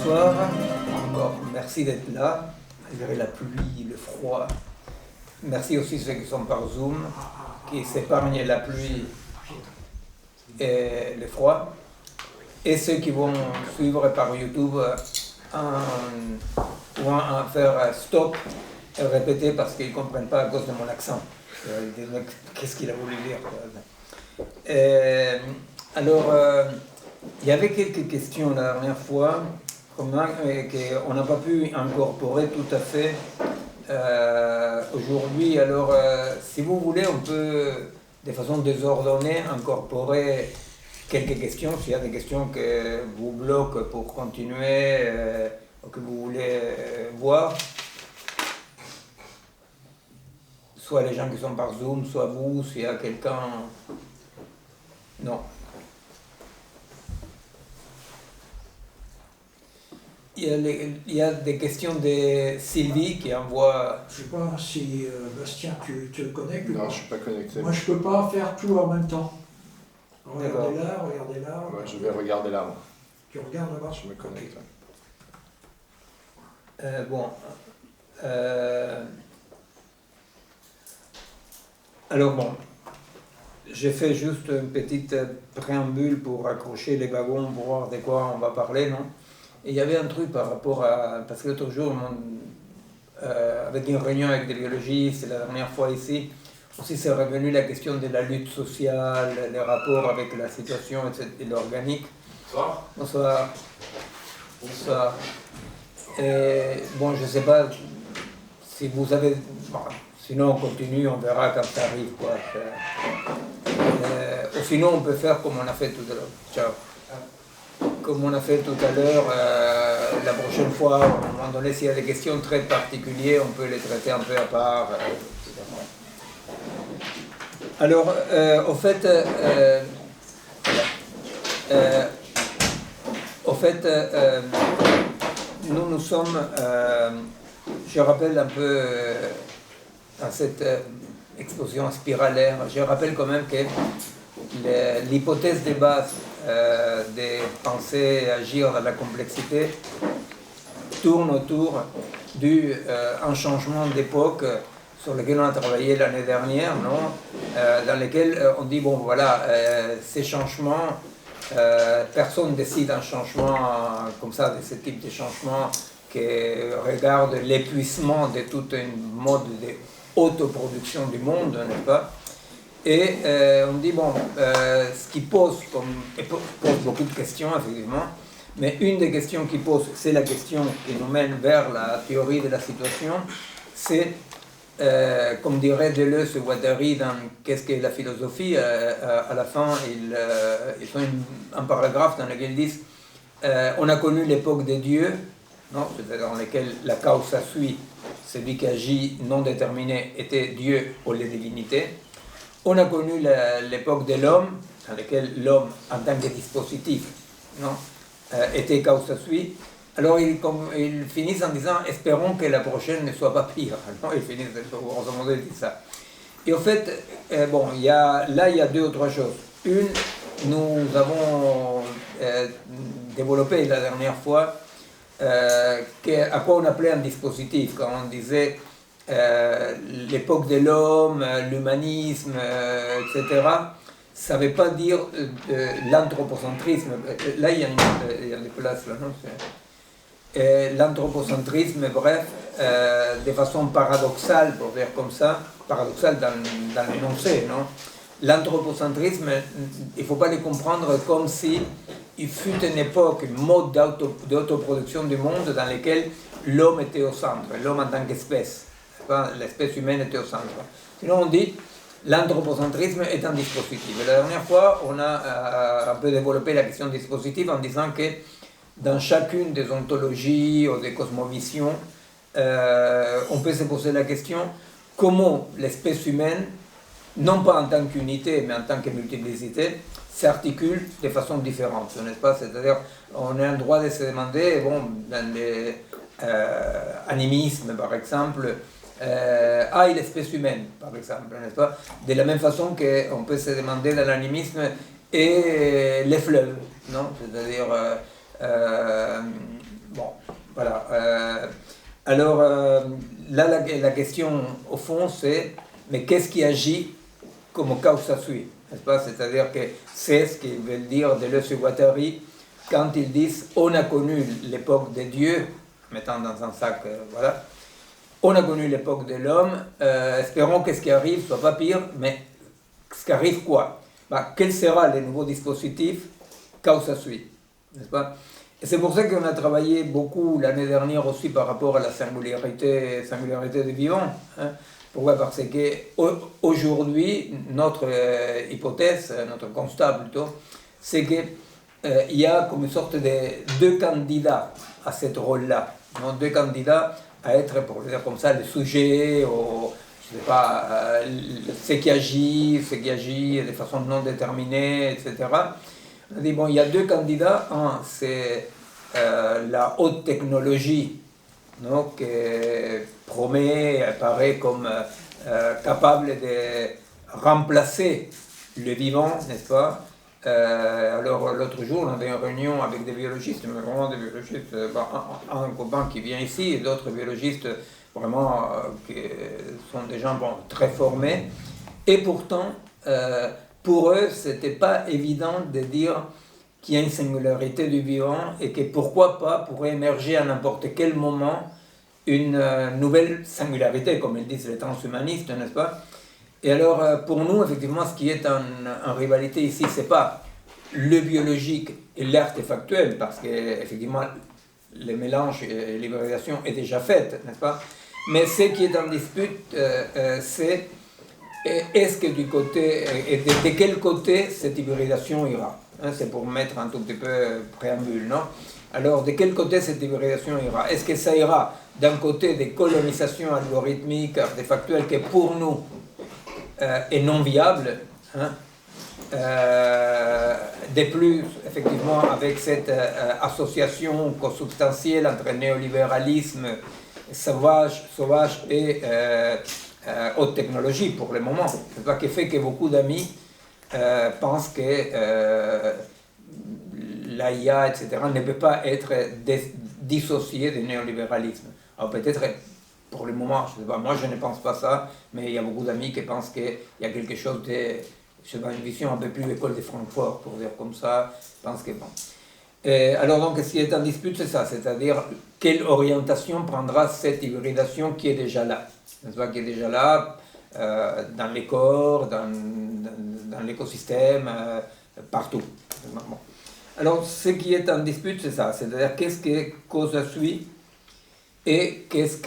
Bonsoir, encore merci d'être là, malgré la pluie, le froid. Merci aussi ceux qui sont par Zoom, qui s'épargnent la pluie et le froid. Et ceux qui vont suivre par YouTube vont faire stop et répéter parce qu'ils ne comprennent pas à cause de mon accent. Qu'est-ce qu'il a voulu dire? Alors, il y avait quelques questions la dernière fois qu'on n'a pas pu incorporer tout à fait aujourd'hui. Alors, si vous voulez, on peut, de façon désordonnée, incorporer quelques questions. S'il y a des questions que vous bloquent pour continuer ou que vous voulez voir, soit les gens qui sont par Zoom, soit vous, s'il y a quelqu'un... Non. Il y a des questions de Sylvie qui envoie... Je ne sais pas si Bastien, tu te connectes ou pas. Non, je ne suis pas connecté. Moi, je ne peux pas faire tout en même temps. D'accord. Regardez là. Ouais, je vais regarder là. Moi. Tu regardes là-bas. Je me connecte. Bon. Alors bon, j'ai fait juste une petite préambule pour accrocher les wagons, pour voir de quoi on va parler, non? Et il y avait un truc par rapport à... Parce que l'autre jour, avec une réunion avec des biologistes, la dernière fois ici, aussi c'est revenu la question de la lutte sociale, les rapports avec la situation et l'organique. Bonsoir. Bonsoir. Bonsoir. Et bon, je ne sais pas si vous avez... Bon, sinon, on continue, on verra quand ça arrive, quoi. Ou sinon, on peut faire comme on a fait tout à l'heure. Ciao. Comme on a fait tout à l'heure, la prochaine fois, à un moment donné, s'il y a des questions très particulières, on peut les traiter un peu à part. Alors, au fait, nous sommes, je rappelle un peu dans cette explosion spiralaire, je rappelle quand même que l'hypothèse de base de penser et agir dans la complexité tourne autour d'un changement d'époque sur lequel on a travaillé l'année dernière, non? Dans lequel on dit, bon voilà, ces changements, personne décide un changement comme ça, de ce type de changement qui regarde l'épuisement de toute une mode d'autoproduction du monde, n'est-ce pas? Et on dit, bon, ce qui pose beaucoup de questions, effectivement, mais une des questions qui pose, c'est la question qui nous mène vers la théorie de la situation, c'est, comme dirait Deleuze et Guattari dans Qu'est-ce qu'est la philosophie, à la fin, ils font un paragraphe dans lequel ils disent on a connu l'époque des dieux, non, c'est-à-dire dans laquelle la causa sui, celui qui agit non déterminé, était Dieu ou les divinités. On a connu l'époque de l'homme, dans laquelle l'homme, en tant que dispositif, non, était causa sui. Alors ils finissent en disant « espérons que la prochaine ne soit pas pire ». Ils finissent, grosso modo, ils disent ça. Et au fait, bon, il y a deux ou trois choses. Une, nous avons développé la dernière fois à quoi on appelait un dispositif, quand on disait l'époque de l'homme, l'humanisme, etc. Ça ne veut pas dire l'anthropocentrisme. Là, il y a des places, là, non? L'anthropocentrisme, bref, de façon paradoxale, pour dire comme ça, paradoxale dans l'énoncé, non? L'anthropocentrisme, il ne faut pas le comprendre comme si il fut une époque, un mode d'autoproduction du monde dans lequel l'homme était au centre, l'homme en tant qu'espèce, l'espèce humaine était au centre. Sinon on dit l'anthropocentrisme est un dispositif. Et la dernière fois, on a un peu développé la question du dispositif en disant que dans chacune des ontologies ou des cosmovisions, on peut se poser la question comment l'espèce humaine, non pas en tant qu'unité, mais en tant que multiplicité, s'articule de façon différente, n'est-ce pas? C'est-à-dire, on a le droit de se demander, bon, dans l'animisme, par exemple, et l'espèce humaine, par exemple, n'est-ce pas? De la même façon qu'on peut se demander dans l'animisme et les fleuves, non? C'est-à-dire, Bon, voilà. Alors, là, la question, au fond, c'est, mais qu'est-ce qui agit comme causa sui, n'est-ce pas? C'est-à-dire que c'est ce qu'ils veulent dire Deleuze et Guattari quand ils disent on a connu l'époque des dieux, mettant dans un sac, voilà, on a connu l'époque de l'homme, espérons que ce qui arrive soit pas pire, mais ce qui arrive quoi? Quel sera le nouveau dispositif causa sui, n'est-ce pas? Et c'est pour ça qu'on a travaillé beaucoup l'année dernière aussi par rapport à la singularité du vivant. Hein. Pourquoi? Parce qu'aujourd'hui, notre hypothèse, notre constat plutôt, c'est qu'il y a comme une sorte de deux candidats à ce rôle-là. Deux candidats à être, pour le dire comme ça, le sujet, ou, je ne sais pas, ce qui agit de façon non déterminée, etc. On a dit, bon, il y a deux candidats. Un, c'est la haute technologie, non, qui promet, apparaît comme capable de remplacer le vivant, n'est-ce pas? Alors l'autre jour, on avait une réunion avec des biologistes, mais vraiment des biologistes, un copain qui vient ici et d'autres biologistes vraiment qui sont des gens très formés. Et pourtant, pour eux, c'était pas évident de dire qu'il y a une singularité du vivant et que pourquoi pas pourrait émerger à n'importe quel moment une nouvelle singularité, comme ils disent les transhumanistes, n'est-ce pas? Et alors, pour nous, effectivement, ce qui est en rivalité ici, c'est pas le biologique et l'artefactuel, parce qu'effectivement, le mélange et l'hybridation est déjà faite, n'est-ce pas? Mais ce qui est en dispute, c'est est-ce que du côté, et de quel côté cette hybridation ira? Hein, c'est pour mettre un tout petit peu préambule, non? Alors, de quel côté cette hybridation ira? Est-ce que ça ira d'un côté des colonisations algorithmiques, artefactuelles, qui pour nous est non viable, hein? De plus, effectivement, avec cette association consubstantielle entre néolibéralisme sauvage et haute technologie pour le moment. C'est ça qui fait que beaucoup d'amis pensent que l'AIA, etc., ne peut pas être dissociée du néolibéralisme. Alors peut-être, pour le moment, je sais pas, moi je ne pense pas ça, mais il y a beaucoup d'amis qui pensent qu'il y a quelque chose de, je sais pas, une vision un peu plus école de Francfort, pour dire comme ça, je pense que bon. Alors donc, ce qui est en dispute, c'est ça, c'est-à-dire quelle orientation prendra cette hybridation qui est déjà là, n'est-ce pas, qui est déjà là, dans les corps, dans l'écosystème, partout. Bon. Alors, ce qui est en dispute, c'est ça, c'est-à-dire qu'est-ce que causa sui et qu'est-ce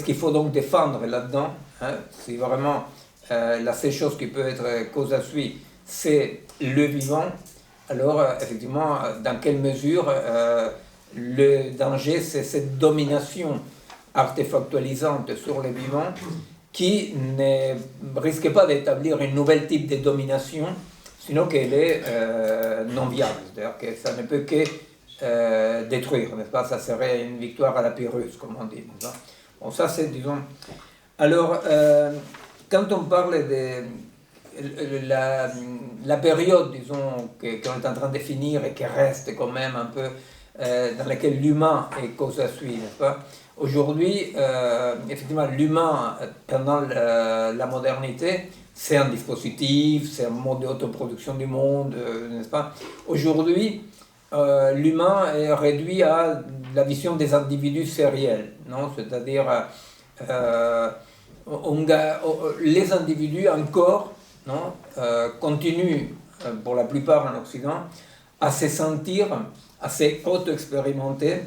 qu'il faut donc défendre là-dedans, hein, si vraiment la seule chose qui peut être causa sui, c'est le vivant, alors effectivement, dans quelle mesure le danger, c'est cette domination artefactualisante sur le vivant qui ne risque pas d'établir un nouvel type de domination, sinon qu'elle est non viable, c'est-à-dire que ça ne peut que détruire, n'est-ce pas? Ça serait une victoire à la Pyrrhus, comme on dit, n'est-ce pas? Bon, ça c'est, disons... Alors, quand on parle de la période, disons, qu'on est en train de définir et qui reste quand même un peu dans laquelle l'humain est causa sui, n'est-ce pas? Aujourd'hui, effectivement, l'humain, pendant la modernité, c'est un dispositif, c'est un mode d'autoproduction du monde, n'est-ce pas? Aujourd'hui, l'humain est réduit à la vision des individus sériels, non? C'est-à-dire, les individus encore, non, continuent, pour la plupart en Occident, à se sentir, à s'auto-expérimenter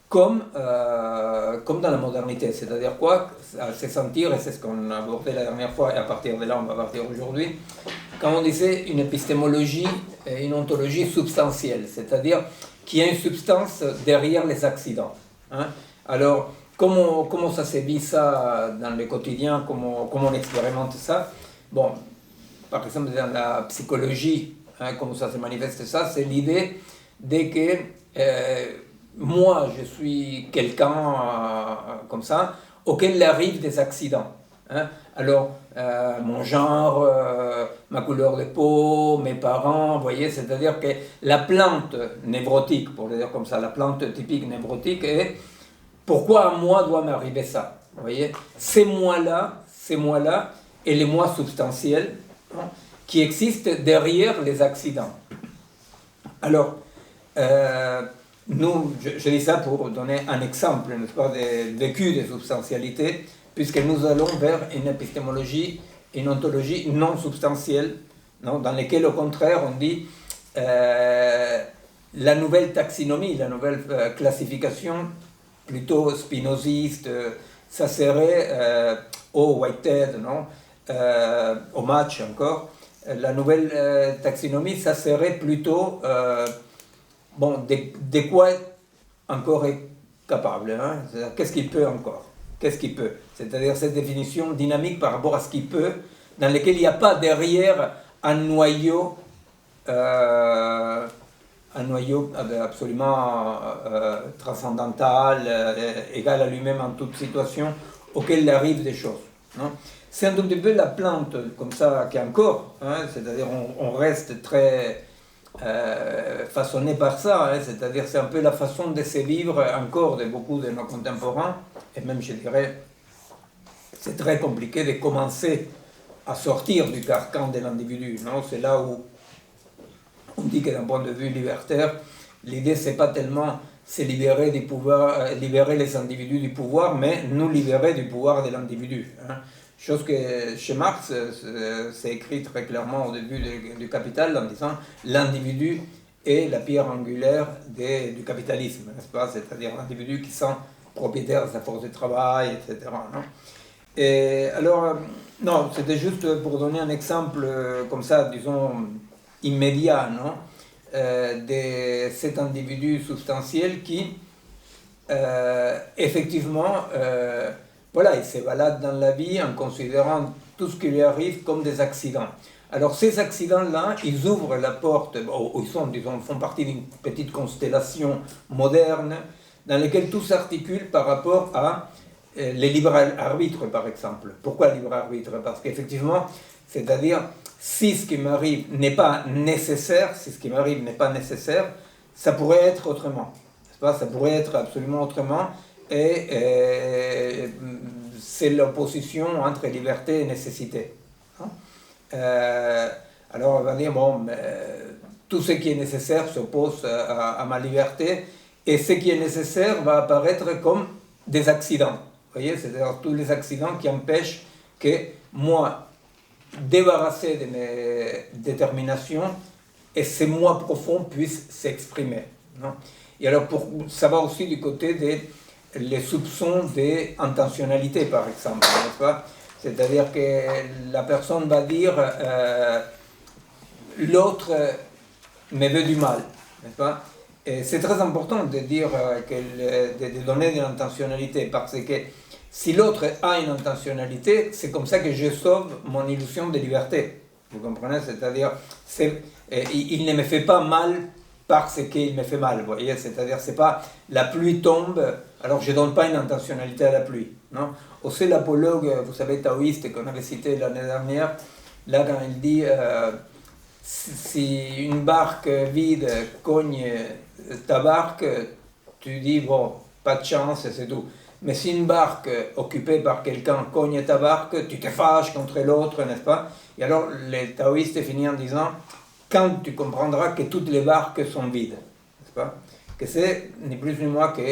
comme dans la modernité. C'est-à-dire quoi? À se sentir, et c'est ce qu'on a abordé la dernière fois, et à partir de là on va partir aujourd'hui, quand on disait une épistémologie et une ontologie substantielle, c'est-à-dire qu'il y a une substance derrière les accidents. Hein? Alors, comment ça se vit ça dans le quotidien, comment on expérimente ça? Bon, par exemple, dans la psychologie, hein, comment ça se manifeste ça, c'est l'idée de que moi, je suis quelqu'un comme ça, auquel il arrive des accidents. Hein. Alors, mon genre, ma couleur de peau, mes parents, vous voyez, c'est-à-dire que la plante névrotique, pour le dire comme ça, la plante typique névrotique est pourquoi à moi doit m'arriver ça, vous voyez, ces moi-là, et les moi substantiels, hein, qui existent derrière les accidents. Alors, nous, je dis ça pour donner un exemple, n'est-ce pas, des vécus des substantialités, puisque nous allons vers une épistémologie, une ontologie non substantielle, non, dans laquelle, au contraire, on dit la nouvelle taxinomie, la nouvelle classification, plutôt spinoziste, ça serait au Whitehead, non, au Match encore. La nouvelle taxinomie, ça serait plutôt bon, de quoi encore est capable, hein? Qu'est-ce qu'il peut encore? Qu'est-ce qu'il peut? C'est-à-dire cette définition dynamique par rapport à ce qu'il peut, dans lequel il n'y a pas derrière un noyau absolument transcendantal, égal à lui-même en toute situation, auquel il arrive des choses. Non? C'est un tout petit peu la plante, comme ça, qui est encore, hein, c'est-à-dire on reste très façonné par ça, hein, c'est-à-dire c'est un peu la façon de se vivre encore de beaucoup de nos contemporains, et même je dirais, c'est très compliqué de commencer à sortir du carcan de l'individu, non? C'est là où on dit que d'un point de vue libertaire, l'idée c'est pas tellement se libérer du pouvoir, libérer les individus du pouvoir, mais nous libérer du pouvoir de l'individu. Hein. Chose que chez Marx, c'est écrit très clairement au début du Capital en disant l'individu est la pierre angulaire du capitalisme, n'est-ce pas? C'est-à-dire l'individu qui sent propriétaire de sa force de travail, etc. Non? Et alors, non, c'était juste pour donner un exemple comme ça, disons, immédiat, non? De cet individu substantiel qui, effectivement, voilà, il se balade dans la vie en considérant tout ce qui lui arrive comme des accidents. Alors ces accidents-là, ils ouvrent la porte, ils sont, disons, font partie d'une petite constellation moderne dans laquelle tout s'articule par rapport à les libres arbitres, par exemple. Pourquoi libre arbitre? Parce qu'effectivement, c'est-à-dire, si ce qui m'arrive n'est pas nécessaire, ça pourrait être autrement. N'est-ce pas? Ça pourrait être absolument autrement. Et c'est l'opposition entre liberté et nécessité. Hein? Alors on va dire, bon, tout ce qui est nécessaire s'oppose à ma liberté, et ce qui est nécessaire va apparaître comme des accidents. Vous voyez, c'est-à-dire tous les accidents qui empêchent que moi, débarrassé de mes déterminations, et ces moi profonds puissent s'exprimer. Non? Et alors, ça va aussi du côté des les soupçons d'intentionnalité, par exemple, n'est-ce pas? C'est-à-dire que la personne va dire l'autre me veut du mal, n'est-ce pas? Et c'est très important de dire de donner de l'intentionnalité, parce que si l'autre a une intentionnalité, c'est comme ça que je sauve mon illusion de liberté. Vous comprenez? C'est-à-dire, il ne me fait pas mal parce qu'il me fait mal, vous voyez, c'est-à-dire c'est pas la pluie tombe, alors je donne pas une intentionnalité à la pluie, non? Aussi l'apologue, vous savez, taoïste qu'on avait cité l'année dernière, là quand il dit si une barque vide cogne ta barque, tu dis bon, pas de chance et c'est tout. Mais si une barque occupée par quelqu'un cogne ta barque, tu te fâches contre l'autre, n'est-ce pas? Et alors les taoïstes finissent en disant quand tu comprendras que toutes les barques sont vides, n'est-ce pas? Que c'est ni plus ni moins que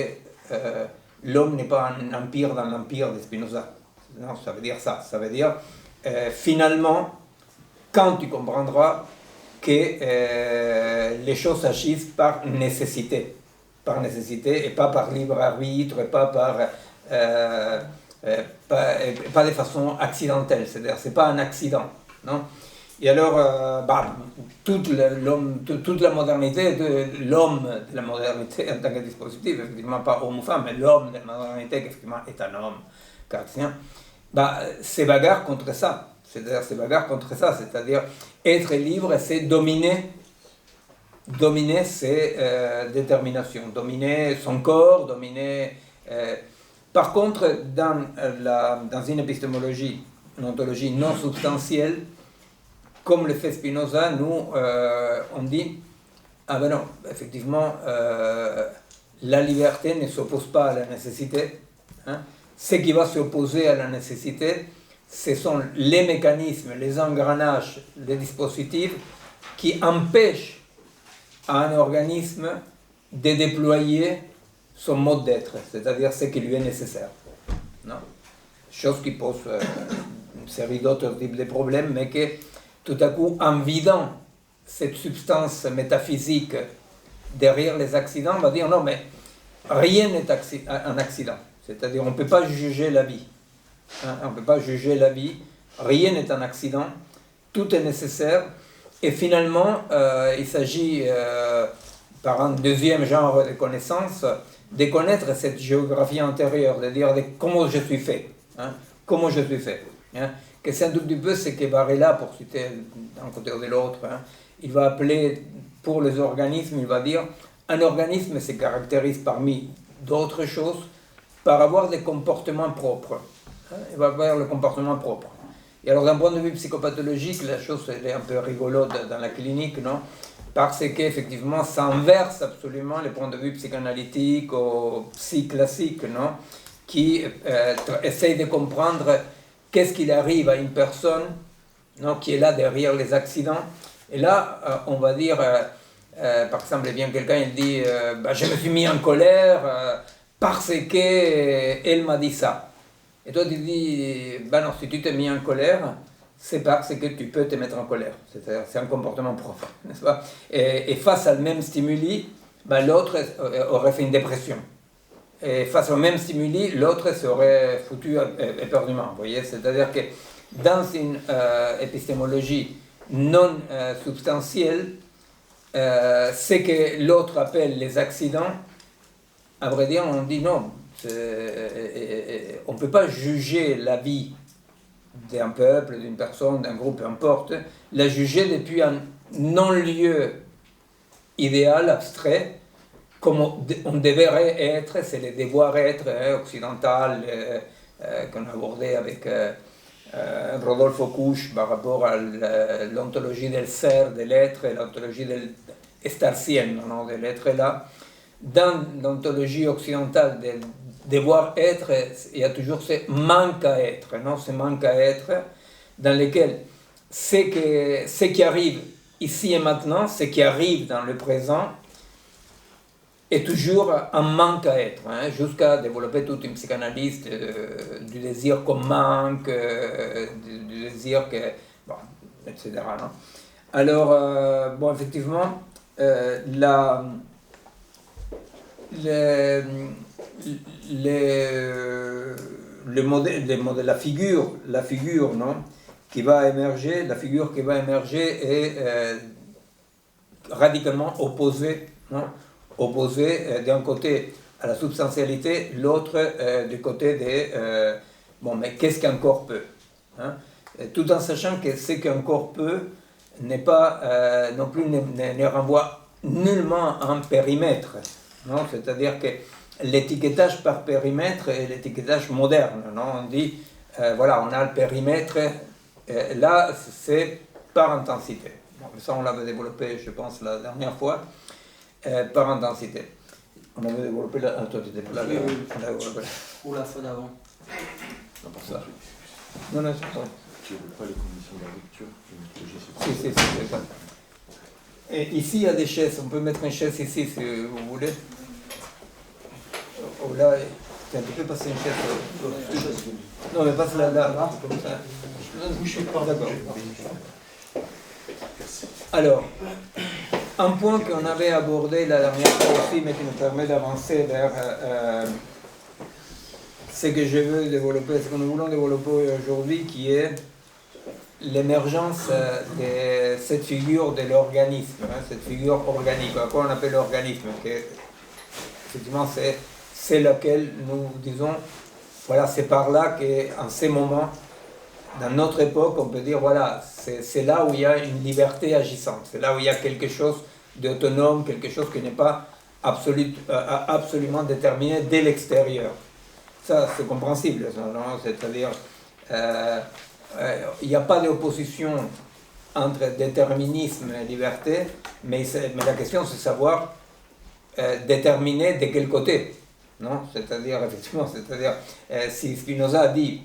l'homme n'est pas un empire dans l'empire de Spinoza. Non, ça veut dire ça. Ça veut dire, finalement, quand tu comprendras que les choses agissent par nécessité et pas par libre arbitre, et pas de façon accidentelle. C'est-à-dire, c'est pas un accident, non? Et alors, toute la modernité de l'homme, de la modernité en tant que dispositif, effectivement pas homme ou femme, mais l'homme de la modernité, qui effectivement est un homme cartésien, se bagarre contre ça. C'est-à-dire, c'est-à-dire être libre, c'est dominer ses déterminations, dominer son corps, dominer Par contre, dans une épistémologie, une ontologie non substantielle, comme le fait Spinoza, nous, on dit, ah ben non, effectivement, la liberté ne s'oppose pas à la nécessité. Hein. Ce qui va s'opposer à la nécessité, ce sont les mécanismes, les engrenages, les dispositifs qui empêchent à un organisme de déployer son mode d'être, c'est-à-dire ce qui lui est nécessaire. Non. Chose qui pose une série d'autres types de problèmes, mais que tout à coup, en vidant cette substance métaphysique derrière les accidents, on va dire non, mais rien n'est un accident. C'est-à-dire, on ne peut pas juger la vie. Hein, on ne peut pas juger la vie. Rien n'est un accident. Tout est nécessaire. Et finalement, il s'agit, par un deuxième genre de connaissance, de connaître cette géographie antérieure, de dire comment je suis fait. Hein, comment je suis fait. Hein, que c'est un tout petit peu ce que Varela, pour citer d'un côté ou de l'autre, hein, il va appeler, pour les organismes, il va dire, un organisme se caractérise parmi d'autres choses par avoir des comportements propres. Hein, il va avoir le comportement propre. Et alors d'un point de vue psychopathologique, la chose elle est un peu rigolote dans la clinique, non? Parce qu'effectivement, ça inverse absolument les points de vue psychanalytiques ou psy-classiques, non? Qui essayent de comprendre qu'est-ce qu'il arrive à une personne, non, qui est là derrière les accidents. Et là, on va dire, par exemple, eh bien quelqu'un il dit je me suis mis en colère parce qu'elle m'a dit ça. Et toi tu dis, non, si tu t'es mis en colère, c'est parce que tu peux te mettre en colère. C'est-à-dire, c'est un comportement propre, n'est-ce pas? Et face à le même stimuli, l'autre aurait fait une dépression. Et face au même stimuli, l'autre serait foutu éperdument. Vous voyez, c'est-à-dire que dans une épistémologie non substantielle, ce que l'autre appelle les accidents, à vrai dire, on dit non. On ne peut pas juger la vie d'un peuple, d'une personne, d'un groupe, peu importe, la juger depuis un non-lieu idéal, abstrait, comme on devrait être, c'est le devoir-être occidental qu'on a abordé avec Rodolphe Couch par rapport à l'ontologie del ser, de l'être, et l'ontologie estartienne, non, de l'être là. Dans l'ontologie occidentale del devoir-être, il y a toujours ce manque à être, non, ce manque à être, dans lequel ce qui arrive ici et maintenant, ce qui arrive dans le présent, est toujours un manque à être, hein, jusqu'à développer toute une psychanalyse du désir qu'on manque, du désir que... Bon, etc. Non? Alors, bon, effectivement, la figure non, qui va émerger, est radicalement opposée, non? Opposée d'un côté à la substantialité, l'autre du côté des mais qu'est-ce qu'un corps peut, hein? Tout en sachant que ce qu'un corps peut n'est pas non plus ne renvoie nullement à un périmètre, non? C'est-à-dire que l'étiquetage par périmètre est l'étiquetage moderne, non? On dit voilà, on a le périmètre, là c'est par intensité. Bon, ça on l'avait développé, je pense, la dernière fois. Par intensité. On avait développé la... toi, tu étais pas là. Ou la fois d'avant. Non, pour ça. Non, c'est ça. Tu ne veux pas les conditions de la rupture. Si, c'est ça. Et ici, il y a des chaises. On peut mettre une chaise ici, si vous voulez. Oh, là, tiens, tu peux passer une chaise. Non, mais passe là, comme ça. Je suis pas d'accord. Alors... Un point qu'on avait abordé la dernière fois aussi, mais qui nous permet d'avancer vers ce que je veux développer, ce que nous voulons développer aujourd'hui, qui est l'émergence de cette figure de l'organisme, hein, cette figure organique, quoi on appelle l'organisme, que effectivement c'est lequel nous disons, voilà, c'est par là qu'en ces moments, dans notre époque, on peut dire, voilà, c'est là où il y a une liberté agissante, c'est là où il y a quelque chose d'autonome, quelque chose qui n'est pas absolument déterminé dès l'extérieur. ça c'est compréhensible, non? C'est-à-dire, il n'y a pas d'opposition entre déterminisme et liberté, mais la question c'est savoir déterminer de quel côté, non? C'est-à-dire, effectivement, si Spinoza dit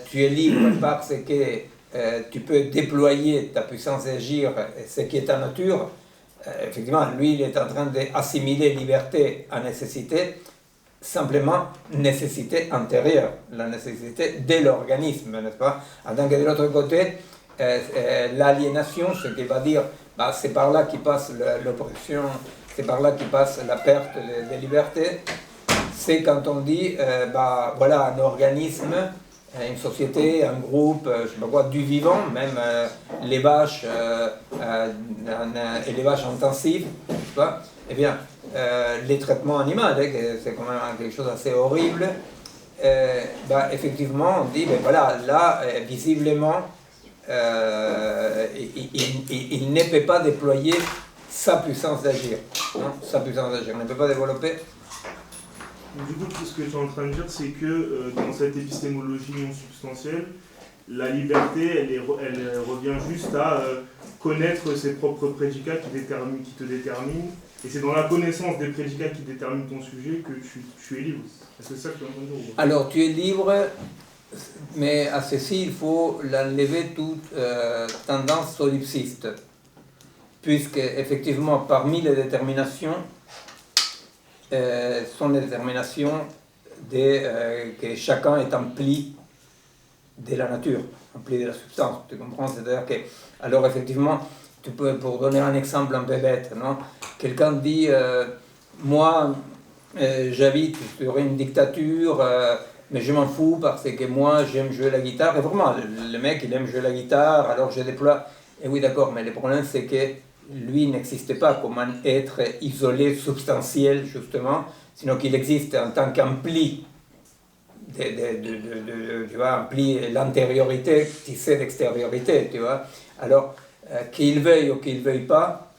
tu es libre parce que tu peux déployer ta puissance d'agir, ce qui est ta nature, effectivement, lui, il est en train d'assimiler liberté à nécessité, simplement nécessité antérieure, la nécessité de l'organisme, n'est-ce pas? En tant que de l'autre côté, l'aliénation, ce qui va dire, c'est par là qui passe l'oppression, c'est par là qui passe la perte de liberté, c'est quand on dit, voilà, un organisme, une société, un groupe, je sais pas quoi, du vivant, même les vaches, et les vaches intensives, je sais pas, eh bien, les traitements animaux, c'est quand même quelque chose d'assez horrible, effectivement, on dit, voilà, là, visiblement, il ne peut pas déployer sa puissance d'agir, sa puissance d'agir, il ne peut pas développer. Du coup, ce que tu es en train de dire, c'est que dans cette épistémologie non substantielle, la liberté, elle revient juste à connaître ses propres prédicats qui te déterminent, et c'est dans la connaissance des prédicats qui déterminent ton sujet que tu es libre. Est-ce que c'est ça que tu es en train de dire? Alors, tu es libre, mais à ceci, il faut l'enlever toute tendance solipsiste, puisque, effectivement, parmi les déterminations, sont les déterminations que chacun est empli de la nature, empli de la substance, tu comprends? C'est-à-dire que, alors effectivement, tu peux, pour donner un exemple un peu bête, non? Quelqu'un dit, moi, j'habite sur une dictature, mais je m'en fous parce que moi, j'aime jouer la guitare, et vraiment, le mec, il aime jouer la guitare, alors je déploie, et oui, d'accord, mais le problème, c'est que lui n'existe pas comme un être isolé, substantiel, justement, sinon qu'il existe en tant qu'ampli, tu vois, ampli l'intériorité, tissé d'extériorité, tu vois. Alors, qu'il veuille ou qu'il ne veuille pas,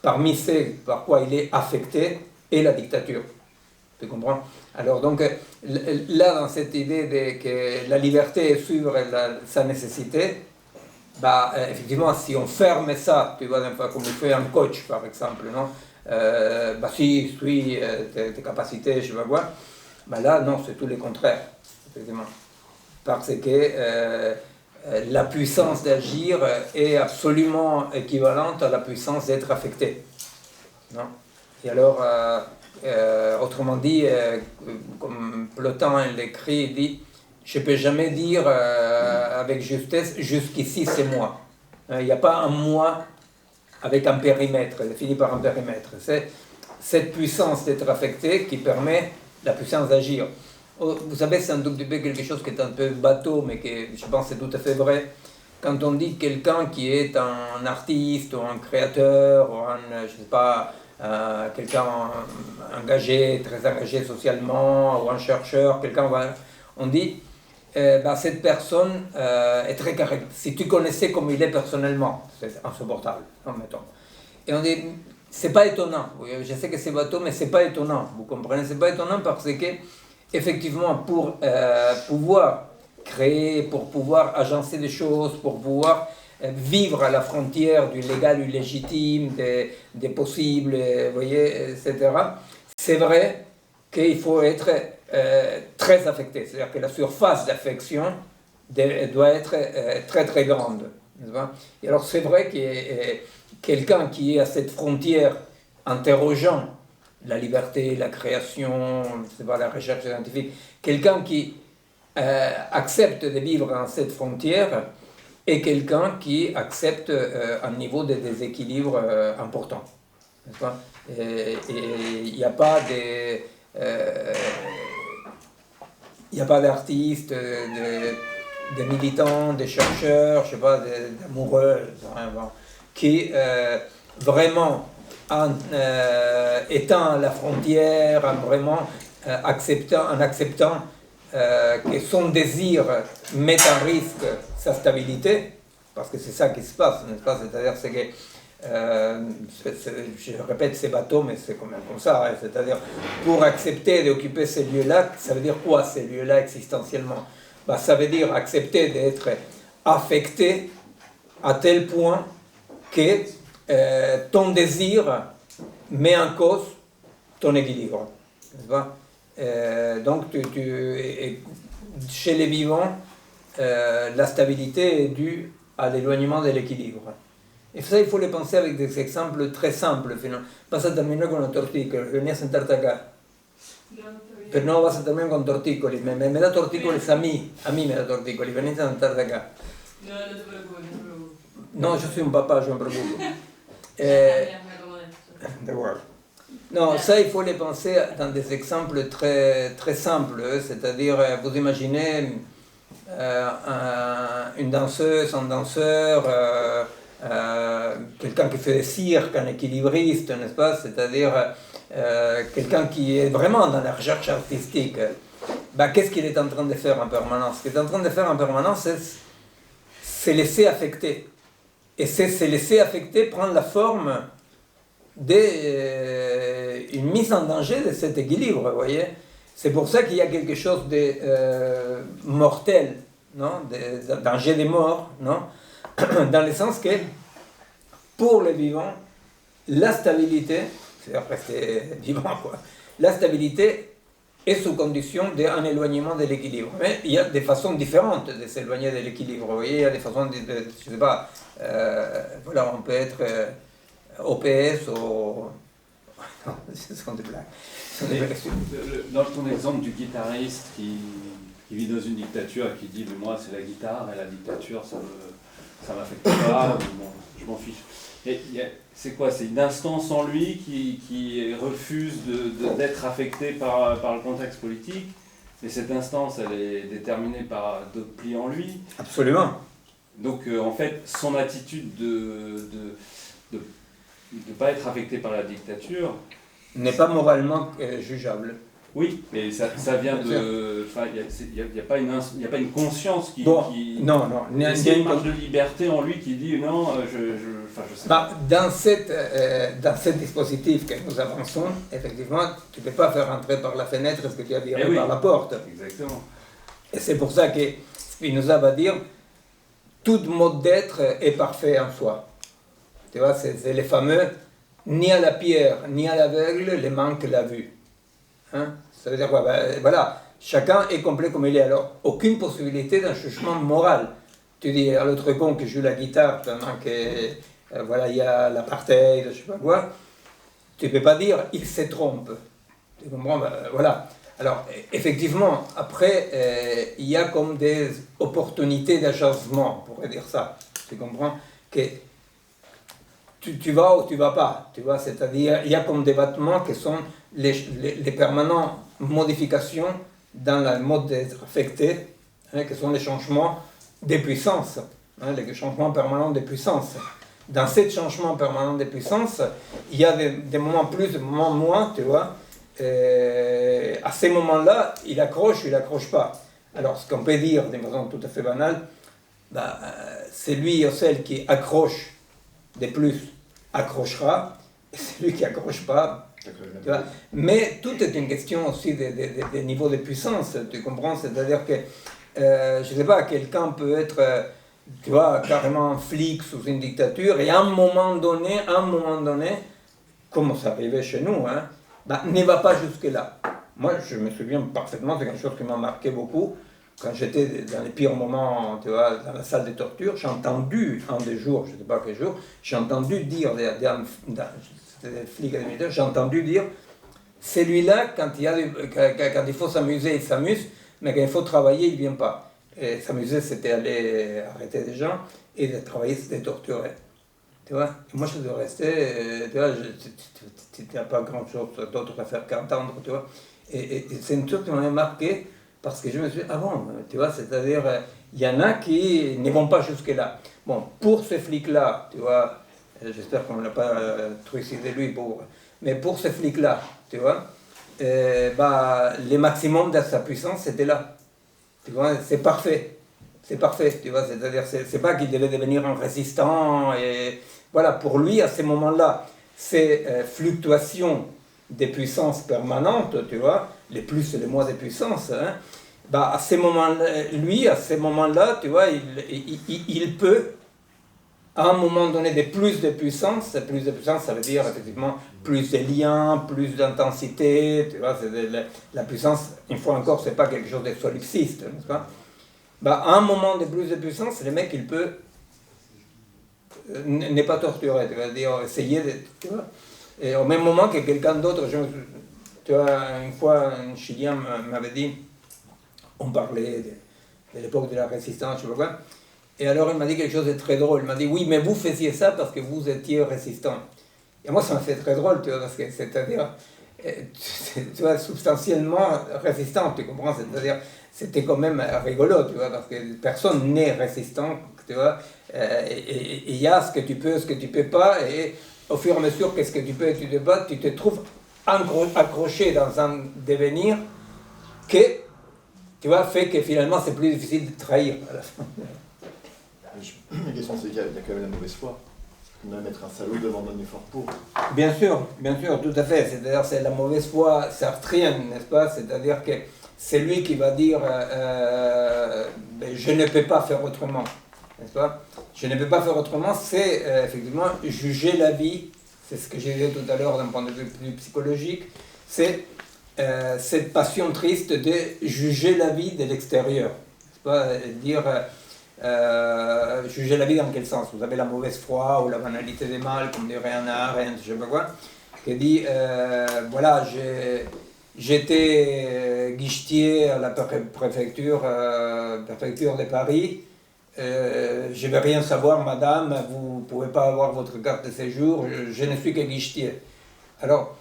parmi ce par quoi il est affecté, est la dictature. Tu comprends? Alors, donc, là, dans cette idée que la liberté est suivre sa nécessité, effectivement, si on ferme ça, tu vois, comme le fait un coach, par exemple, non? Si suis tes capacités, je sais pas quoi, là, non, c'est tout le contraire, effectivement. Parce que la puissance d'agir est absolument équivalente à la puissance d'être affecté. Non? Et alors, autrement dit, comme Plotin l'écrit, il dit, je ne peux jamais dire avec justesse, jusqu'ici c'est moi. Il n'y a pas un moi avec un périmètre, c'est fini par un périmètre. C'est cette puissance d'être affecté qui permet la puissance d'agir. Vous savez, c'est un tout petit peu quelque chose qui est un peu bateau, mais que je pense c'est tout à fait vrai. Quand on dit quelqu'un qui est un artiste, ou un créateur, ou un, je sais pas, quelqu'un engagé, très engagé socialement, ou un chercheur, on dit, cette personne est très caractéristique. Si tu connaissais comme il est personnellement, c'est insupportable, mettons. Et on dit, c'est pas étonnant. Je sais que c'est bateau, mais c'est pas étonnant. Vous comprenez? C'est pas étonnant parce que, effectivement, pour pouvoir créer, pour pouvoir agencer des choses, pour pouvoir vivre à la frontière du légal, du légitime, des possibles, vous voyez, etc. C'est vrai qu'il faut être très affecté, c'est-à-dire que la surface d'affection doit être très très grande. Et alors c'est vrai que quelqu'un qui est à cette frontière interrogeant la liberté, la création, la recherche scientifique, quelqu'un qui accepte de vivre dans cette frontière est quelqu'un qui accepte un niveau de déséquilibre important. Et il n'y a pas de... il n'y a pas d'artistes, de militants, de chercheurs, je sais pas, d'amoureux, qui vraiment, en étant la frontière, en vraiment acceptant que son désir met en risque sa stabilité, parce que c'est ça qui se passe, n'est-ce pas? C'est-à-dire que je répète, c'est bateau, mais c'est quand même comme ça. Hein. C'est-à-dire, pour accepter d'occuper ces lieux-là, ça veut dire quoi ces lieux-là existentiellement? Ça veut dire accepter d'être affecté à tel point que ton désir met en cause ton équilibre. N'est-ce pas? Donc, chez les vivants, la stabilité est due à l'éloignement de l'équilibre. Et ça, il faut le penser avec des exemples très simples. Vas a terminar con los tortícolis, venía a sentarte acá. Pero no vas a terminar con tortícolis, me da tortícolis a mí me da tortícolis, venís a sentarte acá. No, no te preocupes, no te preocupes. No, yo soy un papá, je me préoccupe. D'accord. Non, ça, il faut les penser dans des exemples très, très simples, c'est-à-dire, vous imaginez une danseuse, un danseur, quelqu'un qui fait des cirques, un équilibriste, n'est-ce pas? C'est-à-dire quelqu'un qui est vraiment dans la recherche artistique. Qu'est-ce qu'il est en train de faire en permanence? Ce qu'il est en train de faire en permanence, c'est se laisser affecter. Et se laisser affecter prendre la forme d'une mise en danger de cet équilibre, vous voyez. C'est pour ça qu'il y a quelque chose de mortel, non? De danger de mort, non? Dans le sens que, pour les vivants, la stabilité, c'est rester vivant, quoi, la stabilité est sous condition d'un éloignement de l'équilibre. Mais il y a des façons différentes de s'éloigner de l'équilibre, vous voyez, il y a des façons je sais pas, voilà, on peut être OPS ou... Non, ce sont des blagues. Dans ton exemple du guitariste qui vit dans une dictature et qui dit mais moi c'est la guitare et la dictature ça m'affecte pas, je m'en fiche. C'est quoi? C'est une instance en lui qui refuse d'être affectée par le contexte politique, et cette instance elle est déterminée par d'autres plis en lui. Absolument. Donc en fait son attitude de ne pas être affecté par la dictature n'est pas moralement jugeable. Oui, mais ça vient de... Enfin, il n'y a pas une conscience non. Il y a une marge de liberté en lui qui dit non, je sais pas. Dans ce dispositif que nous avançons, effectivement, tu ne peux pas faire entrer par la fenêtre ce que tu as viré par la porte. Exactement. Et c'est pour ça que Spinoza va dire tout mode d'être est parfait en soi. Tu vois, c'est les fameux ni à la pierre ni à l'aveugle le manque la vue. Hein? Ça veut dire quoi? Voilà, chacun est complet comme il est. Alors, aucune possibilité d'un jugement moral. Tu dis à l'autre con qui joue la guitare pendant que voilà, il y a l'apartheid, je sais pas quoi. Tu ne peux pas dire il se trompe. Tu comprends? Voilà. Alors, effectivement, après, il y a comme des opportunités d'agencement, on pourrait dire ça. Tu comprends? Que tu vas ou tu vas pas, tu vois, c'est-à-dire il y a comme des battements qui sont les permanentes modifications dans le mode d'être affecté, hein, qui sont les changements des puissances, hein, les changements permanents des puissances. Dans ces changements permanents des puissances, il y a des moments plus, des moments moins, tu vois. À ces moments-là, il accroche pas. Alors, ce qu'on peut dire de façon tout à fait banale, c'est lui ou celle qui accroche de plus accrochera, et celui qui accroche pas, tu vois. Mais tout est une question aussi des niveaux de puissance, tu comprends? C'est-à-dire que, je sais pas, quelqu'un peut être, tu vois, carrément flic sous une dictature, et à un moment donné, comme ça arrivait chez nous, hein, ne va pas jusque-là. Moi, je me souviens parfaitement, c'est quelque chose qui m'a marqué beaucoup. Quand j'étais dans les pires moments, tu vois, dans la salle de torture, j'ai entendu, un des jours, je ne sais pas quel jour, j'ai entendu dire, c'était des flics et des militaires, j'ai entendu dire, celui-là, quand il faut s'amuser, il s'amuse, mais quand il faut travailler, il ne vient pas. Et s'amuser, c'était aller arrêter des gens, et de travailler, c'était torturer. Tu vois? Et moi, je devais rester, tu vois, tu n'as pas grand-chose d'autre à faire qu'entendre, tu vois. Et c'est une chose qui m'a marqué, parce que je me suis dit, ah bon, tu vois, c'est-à-dire, il y en a qui ne vont pas jusque-là. Bon, pour ce flic-là, tu vois, j'espère qu'on ne l'a pas trucidé lui, mais pour ce flic-là, tu vois, le maximum de sa puissance, c'était là. Tu vois, c'est parfait. c'est parfait, tu vois, c'est-à-dire, c'est pas qu'il devait devenir un résistant, et voilà, pour lui, à ces moments-là, ces fluctuations des puissances permanentes, tu vois, les plus et les moins des puissances, hein, bah, à ces moments-là, lui, à ces moments-là, tu vois, il peut, à un moment donné, plus de puissance, ça veut dire effectivement plus de liens, plus d'intensité, tu vois, la puissance, une fois encore, c'est pas quelque chose de solipsiste, n'est-ce pas? Bah, à un moment de plus de puissance, le mec, il peut n'est pas torturé, tu vas dire, essayer de, tu vois, et au même moment que quelqu'un d'autre, tu vois, une fois, un Chilien m'avait dit, on parlait de l'époque de la résistance, je sais pas quoi, et alors il m'a dit quelque chose de très drôle, il m'a dit, oui, mais vous faisiez ça parce que vous étiez résistant. Et moi, ça m'a fait très drôle, tu vois, parce que c'est-à-dire, tu vois, substantiellement résistant, tu comprends, c'est-à-dire, c'était quand même rigolo, tu vois, parce que personne n'est résistant, tu vois, et il y a ce que tu peux, ce que tu peux pas, et au fur et à mesure que ce que tu peux et tu ne peux pas, tu te trouves accroché dans un devenir que, tu vois, fait que finalement c'est plus difficile de trahir à la fin. La question c'est qu'il y a quand même la mauvaise foi. On va mettre un salaud devant un effort pour. Bien sûr, tout à fait. C'est-à-dire c'est la mauvaise foi sartrienne, n'est-ce pas? C'est-à-dire que c'est lui qui va dire je ne peux pas faire autrement, n'est-ce pas? Je ne peux pas faire autrement, c'est effectivement juger la vie, c'est ce que j'ai dit tout à l'heure d'un point de vue plus psychologique, c'est cette passion triste de juger la vie de l'extérieur, n'est-ce pas? Dire juger la vie dans quel sens? Vous avez la mauvaise foi ou la banalité des mal, comme dirait Hannah Arendt, je ne sais pas quoi, qui dit voilà, j'étais guichetier à la préfecture de Paris. Je ne vais rien savoir, madame, vous ne pouvez pas avoir votre carte de séjour, je ne suis que guichetier. Alors,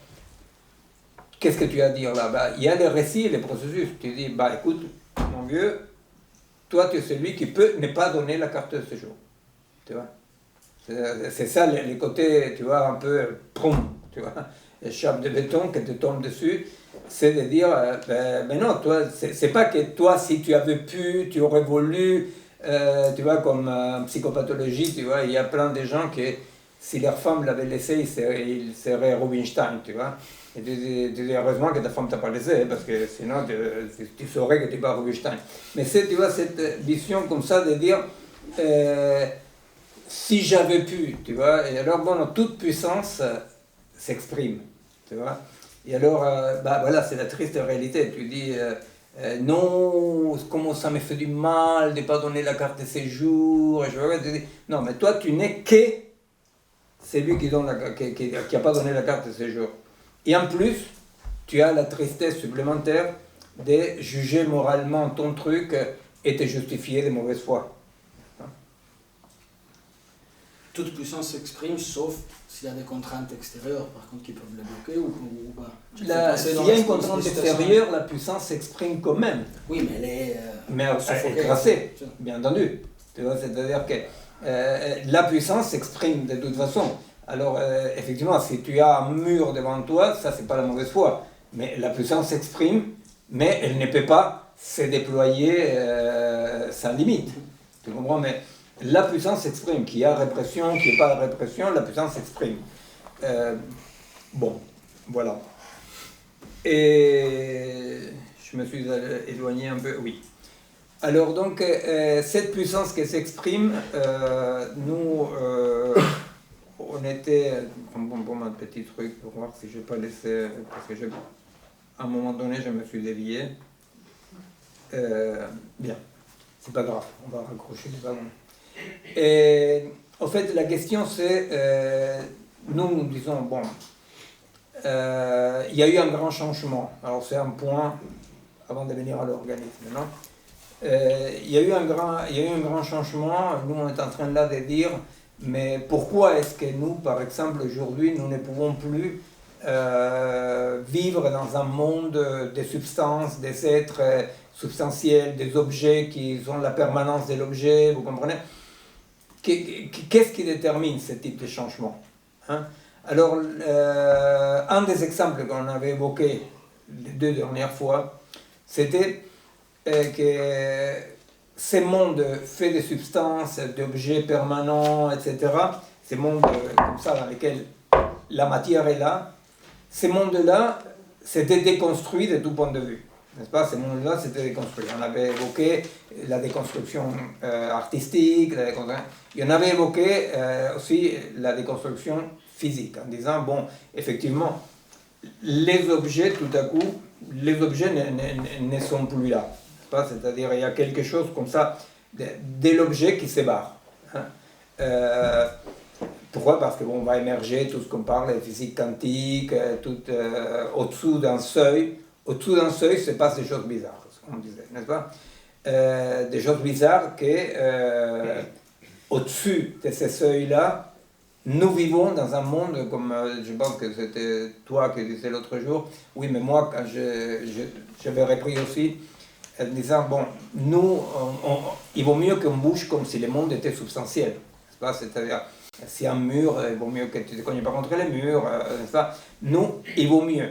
qu'est-ce que tu as à dire là? Il y a les récits et les processus. Tu dis, écoute, mon vieux, toi tu es celui qui peut ne pas donner la carte de séjour. Tu vois? C'est ça les côtés, tu vois, un peu proum, tu vois, les chape de béton qui te tombent dessus. C'est de dire, ben non, toi, c'est pas que toi, si tu avais pu, tu aurais voulu, tu vois, comme en psychopathologie, tu vois, il y a plein de gens qui, si leur femme l'avait laissé, ils seraient Rubinstein, tu vois. Et tu dis, heureusement que ta femme t'a pas laissé, parce que sinon, tu saurais que tu n'es pas Rubinstein. Mais c'est, tu vois, cette vision comme ça de dire, si j'avais pu, tu vois, et alors, bon, toute puissance s'exprime, tu vois. Et alors, voilà, c'est la triste réalité. Tu dis, non, comment ça me fait du mal de ne pas donner la carte de séjour. Et tu dis, non, mais toi, tu n'es que celui qui n'a pas donné la carte de séjour. Et en plus, tu as la tristesse supplémentaire de juger moralement ton truc et te justifier de mauvaise foi. Toute puissance s'exprime, sauf s'il y a des contraintes extérieures, par contre, qui peuvent la bloquer ou pas. S'il y a une contrainte extérieure, la puissance s'exprime quand même. Oui, mais elle est... mais elle est tracée, bien entendu. C'est-à-dire que la puissance s'exprime de toute façon. Alors, effectivement, si tu as un mur devant toi, ça, c'est pas la mauvaise foi. Mais la puissance s'exprime, mais elle ne peut pas se déployer sans limite. Tu comprends? Mais la puissance s'exprime. Qu'il y a répression, qu'il n'y ait pas de répression, la puissance s'exprime. Bon, voilà. Et je me suis éloigné un peu, oui. Alors, donc, cette puissance qui s'exprime, nous... on était, bon, un petit truc pour voir si je ne vais pas laisser, parce que à un moment donné, je me suis dévié. Bien, c'est pas grave, on va raccrocher les ballons. Et en fait, la question c'est, nous disons, bon, il y a eu un grand changement. Alors c'est un point avant de venir à l'organisme, non? Il y a eu un grand changement. Nous, on est en train là de dire, mais pourquoi est-ce que nous, par exemple, aujourd'hui, nous ne pouvons plus vivre dans un monde des substances, des êtres substantiels, des objets qui ont la permanence de l'objet, vous comprenez? Qu'est-ce qui détermine ce type de changement, hein? Alors, un des exemples qu'on avait évoqué les deux dernières fois, c'était que ces mondes faits de substances, d'objets permanents, etc., ces mondes comme ça dans lesquels la matière est là, ces mondes-là s'étaient déconstruits de tout point de vue. N'est-ce pas? Ces mondes-là s'étaient déconstruits. On avait évoqué la déconstruction artistique, et on avait évoqué aussi la déconstruction physique, en disant, bon, effectivement, les objets, tout à coup, les objets ne sont plus là. C'est-à-dire il y a quelque chose comme ça de l'objet qui se barre. Hein. Pourquoi? Parce qu'on va émerger tout ce qu'on parle de physique quantique, au-dessous d'un seuil. Au-dessous d'un seuil se passent des choses bizarres, on disait, n'est-ce pas? Des choses bizarres que, au-dessus de ces seuils-là, nous vivons dans un monde, comme je pense que c'était toi qui disais l'autre jour, oui, mais moi, quand j'avais repris aussi, en disant, bon, nous, il vaut mieux qu'on bouge comme si le monde était substantiel, n'est-ce pas? C'est-à-dire, si un mur, il vaut mieux que tu ne te cognes pas contre les murs, n'est-ce pas? Nous, il vaut mieux.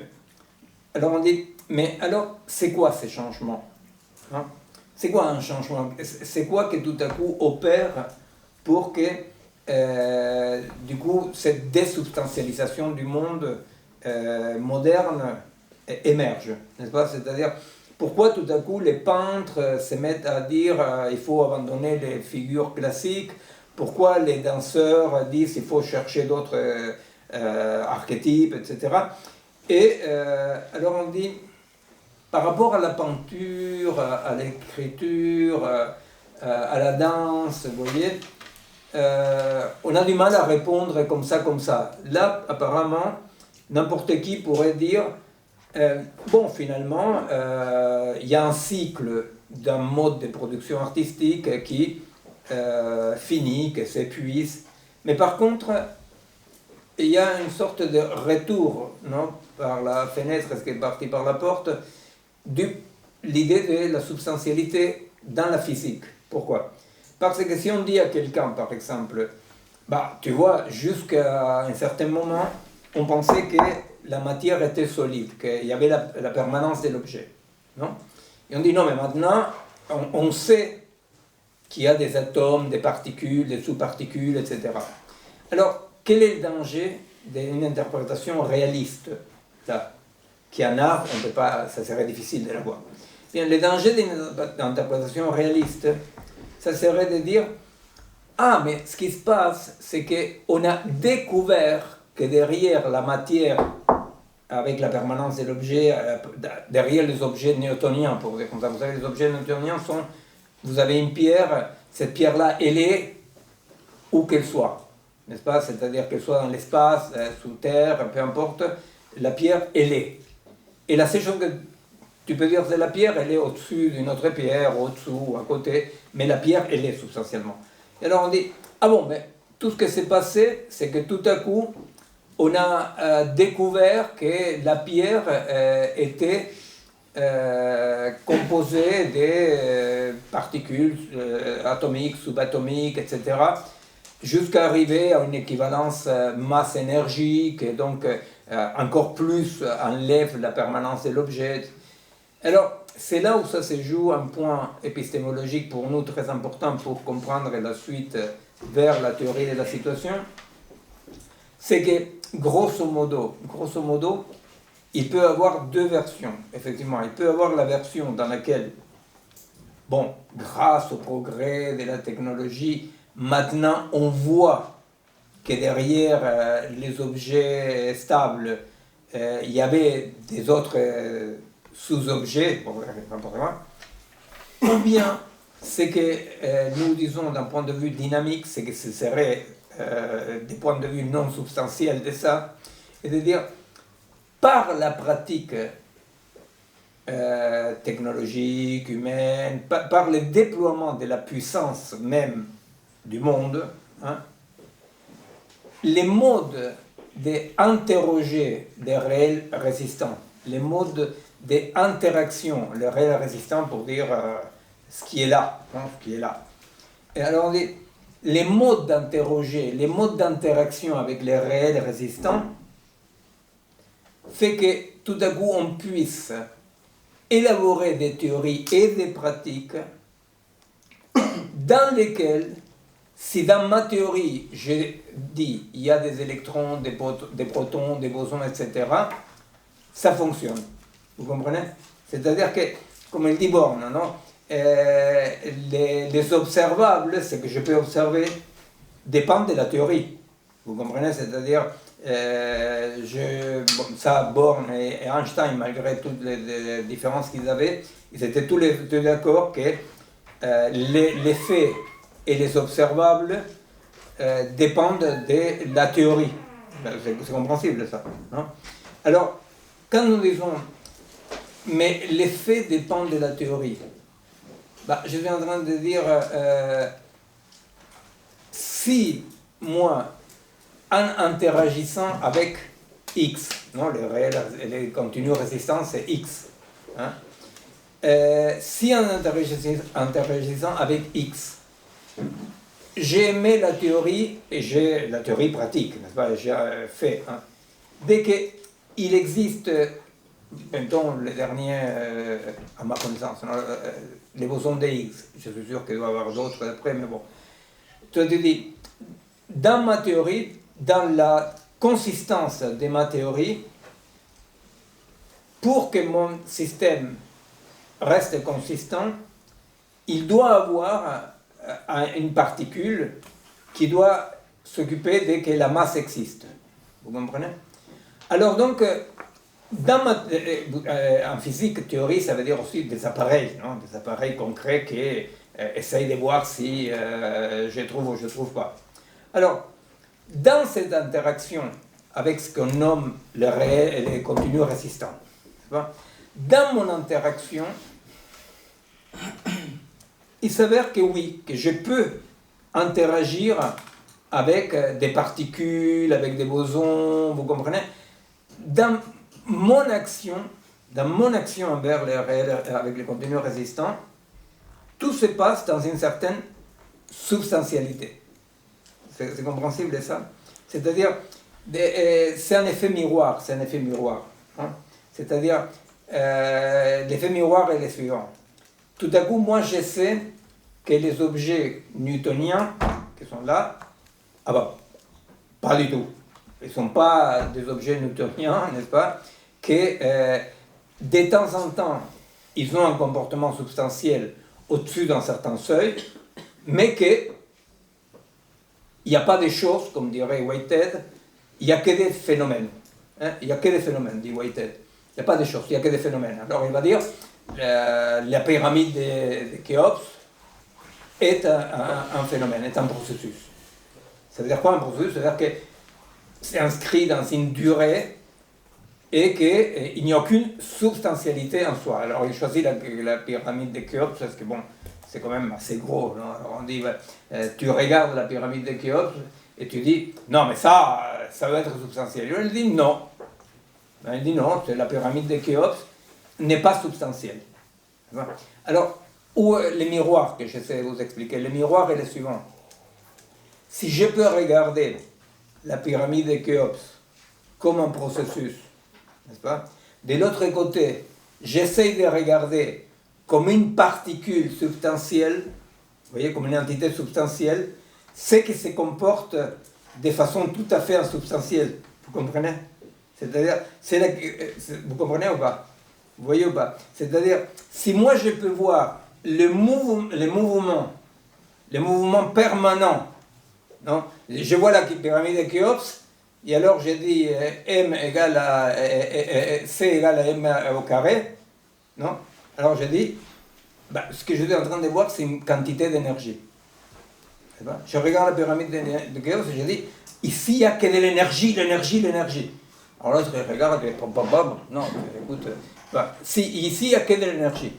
Alors on dit, mais alors, c'est quoi ces changements? Hein? C'est quoi un changement? C'est quoi que tout à coup opère pour que, du coup, cette désubstantialisation du monde moderne émerge, n'est-ce pas? C'est-à-dire, pourquoi tout à coup les peintres se mettent à dire il faut abandonner les figures classiques? Pourquoi les danseurs disent qu'il faut chercher d'autres archétypes, etc. Et alors on dit, par rapport à la peinture, à l'écriture, à la danse, vous voyez, on a du mal à répondre comme ça. Là, apparemment, n'importe qui pourrait dire, bon, finalement, il y a un cycle d'un mode de production artistique qui finit, qui s'épuise. Mais par contre, il y a une sorte de retour, non, par la fenêtre, ce qui est parti par la porte, l'idée de la substantialité dans la physique. Pourquoi? Parce que si on dit à quelqu'un, par exemple, bah, tu vois, jusqu'à un certain moment, on pensait que la matière était solide, qu'il y avait la permanence de l'objet. Non? Et on dit non, mais maintenant, on sait qu'il y a des atomes, des particules, des sous-particules, etc. Alors, quel est le danger d'une interprétation réaliste? Là, qui en art, on peut pas, ça serait difficile de la voir. Bien, le danger d'une interprétation réaliste, ça serait de dire, ah, mais ce qui se passe, c'est qu'on a découvert que derrière la matière, avec la permanence de l'objet, derrière les objets newtoniens, pour dire comme ça, vous savez, les objets newtoniens sont, vous avez une pierre, cette pierre-là, elle est où qu'elle soit, n'est-ce pas? C'est-à-dire qu'elle soit dans l'espace, sous terre, peu importe, la pierre, elle est. Et la seule chose que tu peux dire c'est la pierre, elle est au-dessus d'une autre pierre, au-dessous, à côté, mais la pierre, elle est substantiellement. Et alors on dit, ah bon, mais tout ce qui s'est passé, c'est que tout à coup, on a découvert que la pierre était composée des particules atomiques, subatomiques, etc., jusqu'à arriver à une équivalence masse-énergie, qui donc encore plus enlève la permanence de l'objet. Alors, c'est là où ça se joue un point épistémologique pour nous très important pour comprendre la suite vers la théorie de la situation. C'est que, grosso modo, il peut avoir deux versions, effectivement. Il peut avoir la version dans laquelle, bon, grâce au progrès de la technologie, maintenant on voit que derrière les objets stables, il y avait des autres sous-objets, ou bien c'est que nous disons d'un point de vue dynamique, c'est que ce serait des points de vue non substantiels de ça, et de dire par la pratique technologique, humaine, par le déploiement de la puissance même du monde, hein, les modes d'interroger les réels résistants, les modes d'interaction, les réels résistants pour dire ce qui est là, hein, ce qui est là. Et alors on dit, les modes d'interroger, les modes d'interaction avec les réels résistants fait que tout à coup on puisse élaborer des théories et des pratiques dans lesquels, si dans ma théorie, je dis il y a des électrons, des protons, des bosons, etc., ça fonctionne. Vous comprenez? C'est-à-dire que, comme il dit Born, non? Les observables, ce que je peux observer, dépendent de la théorie. Vous comprenez? C'est-à-dire, ça, Born et Einstein, malgré toutes les différences qu'ils avaient, ils étaient tous les deux d'accord que les faits et les observables dépendent de la théorie. C'est compréhensible, ça. Non? Alors, quand nous disons mais les faits dépendent de la théorie, bah, je suis en train de dire si moi, en interagissant avec X, non, les continus résistants c'est X, hein, si en interagissant avec X, j'aimais la théorie et j'ai la théorie pratique, n'est-ce pas, j'ai fait, hein, dès qu'il existe, mettons le dernier, à ma connaissance, les bosons de Higgs, je suis sûr qu'il doit y avoir d'autres après, mais bon, tu te dis, dans ma théorie, dans la consistance de ma théorie, pour que mon système reste consistant, il doit avoir une particule qui doit s'occuper dès que la masse existe. Vous comprenez? Alors donc, en physique, théorie, ça veut dire aussi des appareils, non? Des appareils concrets qui essayent de voir si je trouve ou je ne trouve pas. Alors, dans cette interaction avec ce qu'on nomme le réel et les continus résistants, dans mon interaction, il s'avère que oui, que je peux interagir avec des particules, avec des bosons, vous comprenez? Dans mon action envers les réels avec les continus résistants, tout se passe dans une certaine substantialité. C'est compréhensible ça? C'est-à-dire, c'est un effet miroir, hein? C'est-à-dire, l'effet miroir est le suivant. Tout à coup, moi, je sais que les objets newtoniens qui sont là, ah ben, pas du tout. Ils ne sont pas des objets newtoniens, n'est-ce pas? Que de temps en temps, ils ont un comportement substantiel au-dessus d'un certain seuil, mais qu'il n'y a pas de choses, comme dirait Whitehead, il n'y a que des phénomènes. Hein? Il n'y a que des phénomènes, dit Whitehead. Il n'y a pas de choses, il n'y a que des phénomènes. Alors il va dire, la pyramide de Khéops est un phénomène, est un processus. Ça veut dire quoi un processus? Ça veut dire que c'est inscrit dans une durée et qu'il n'y a aucune substantialité en soi. Alors il choisit la pyramide de Khéops parce que bon, c'est quand même assez gros. Non? Alors on dit, tu regardes la pyramide de Khéops et tu dis, non mais ça va être substantiel. Il dit non. Il dit non, la pyramide de Khéops n'est pas substantielle. Alors, le miroir que j'essaie de vous expliquer, le miroir est le suivant. Si je peux regarder la pyramide de Khéops comme un processus, n'est-ce pas? De l'autre côté, j'essaie de regarder comme une particule substantielle, vous voyez, comme une entité substantielle, ce qui se comporte de façon tout à fait insubstantielle. Vous comprenez? C'est-à-dire, vous comprenez ou pas? Vous voyez ou pas? C'est-à-dire, si moi je peux voir le mouvement permanent, non? Je vois la pyramide de Khéops, et alors je dis M égale à C égale à M au carré, non? Alors je dis, ce que je suis en train de voir, c'est une quantité d'énergie. Je regarde la pyramide de Khéops et je dis, ici il n'y a que de l'énergie. Alors là, je regarde et non, écoute, si ici il n'y a que de l'énergie.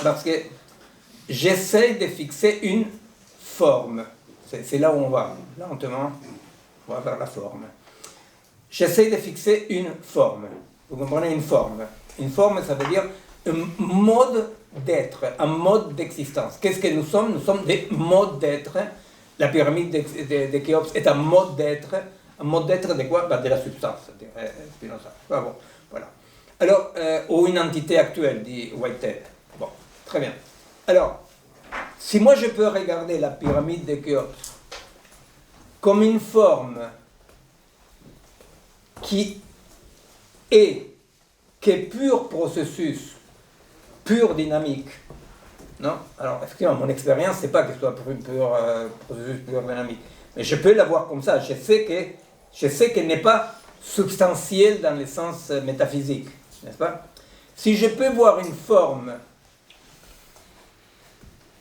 Parce que j'essaie de fixer une forme. C'est là où on va, lentement, on va vers la forme. J'essaie de fixer une forme. Vous comprenez, une forme? Une forme, ça veut dire un mode d'être, un mode d'existence. Qu'est-ce que nous sommes? Nous sommes des modes d'être. La pyramide de Khéops est un mode d'être. Un mode d'être de quoi? De la substance, Spinoza. Bon, voilà. Alors, ou une entité actuelle, dit Whitehead. Bon, très bien. Alors, si moi je peux regarder la pyramide de Khéops comme une forme qui est pur processus, pure dynamique, non? Alors, effectivement, mon expérience, c'est pas que ce soit processus pur dynamique, mais je peux la voir comme ça. Je sais qu'elle n'est pas substantielle dans le sens métaphysique, n'est-ce pas? Si je peux voir une forme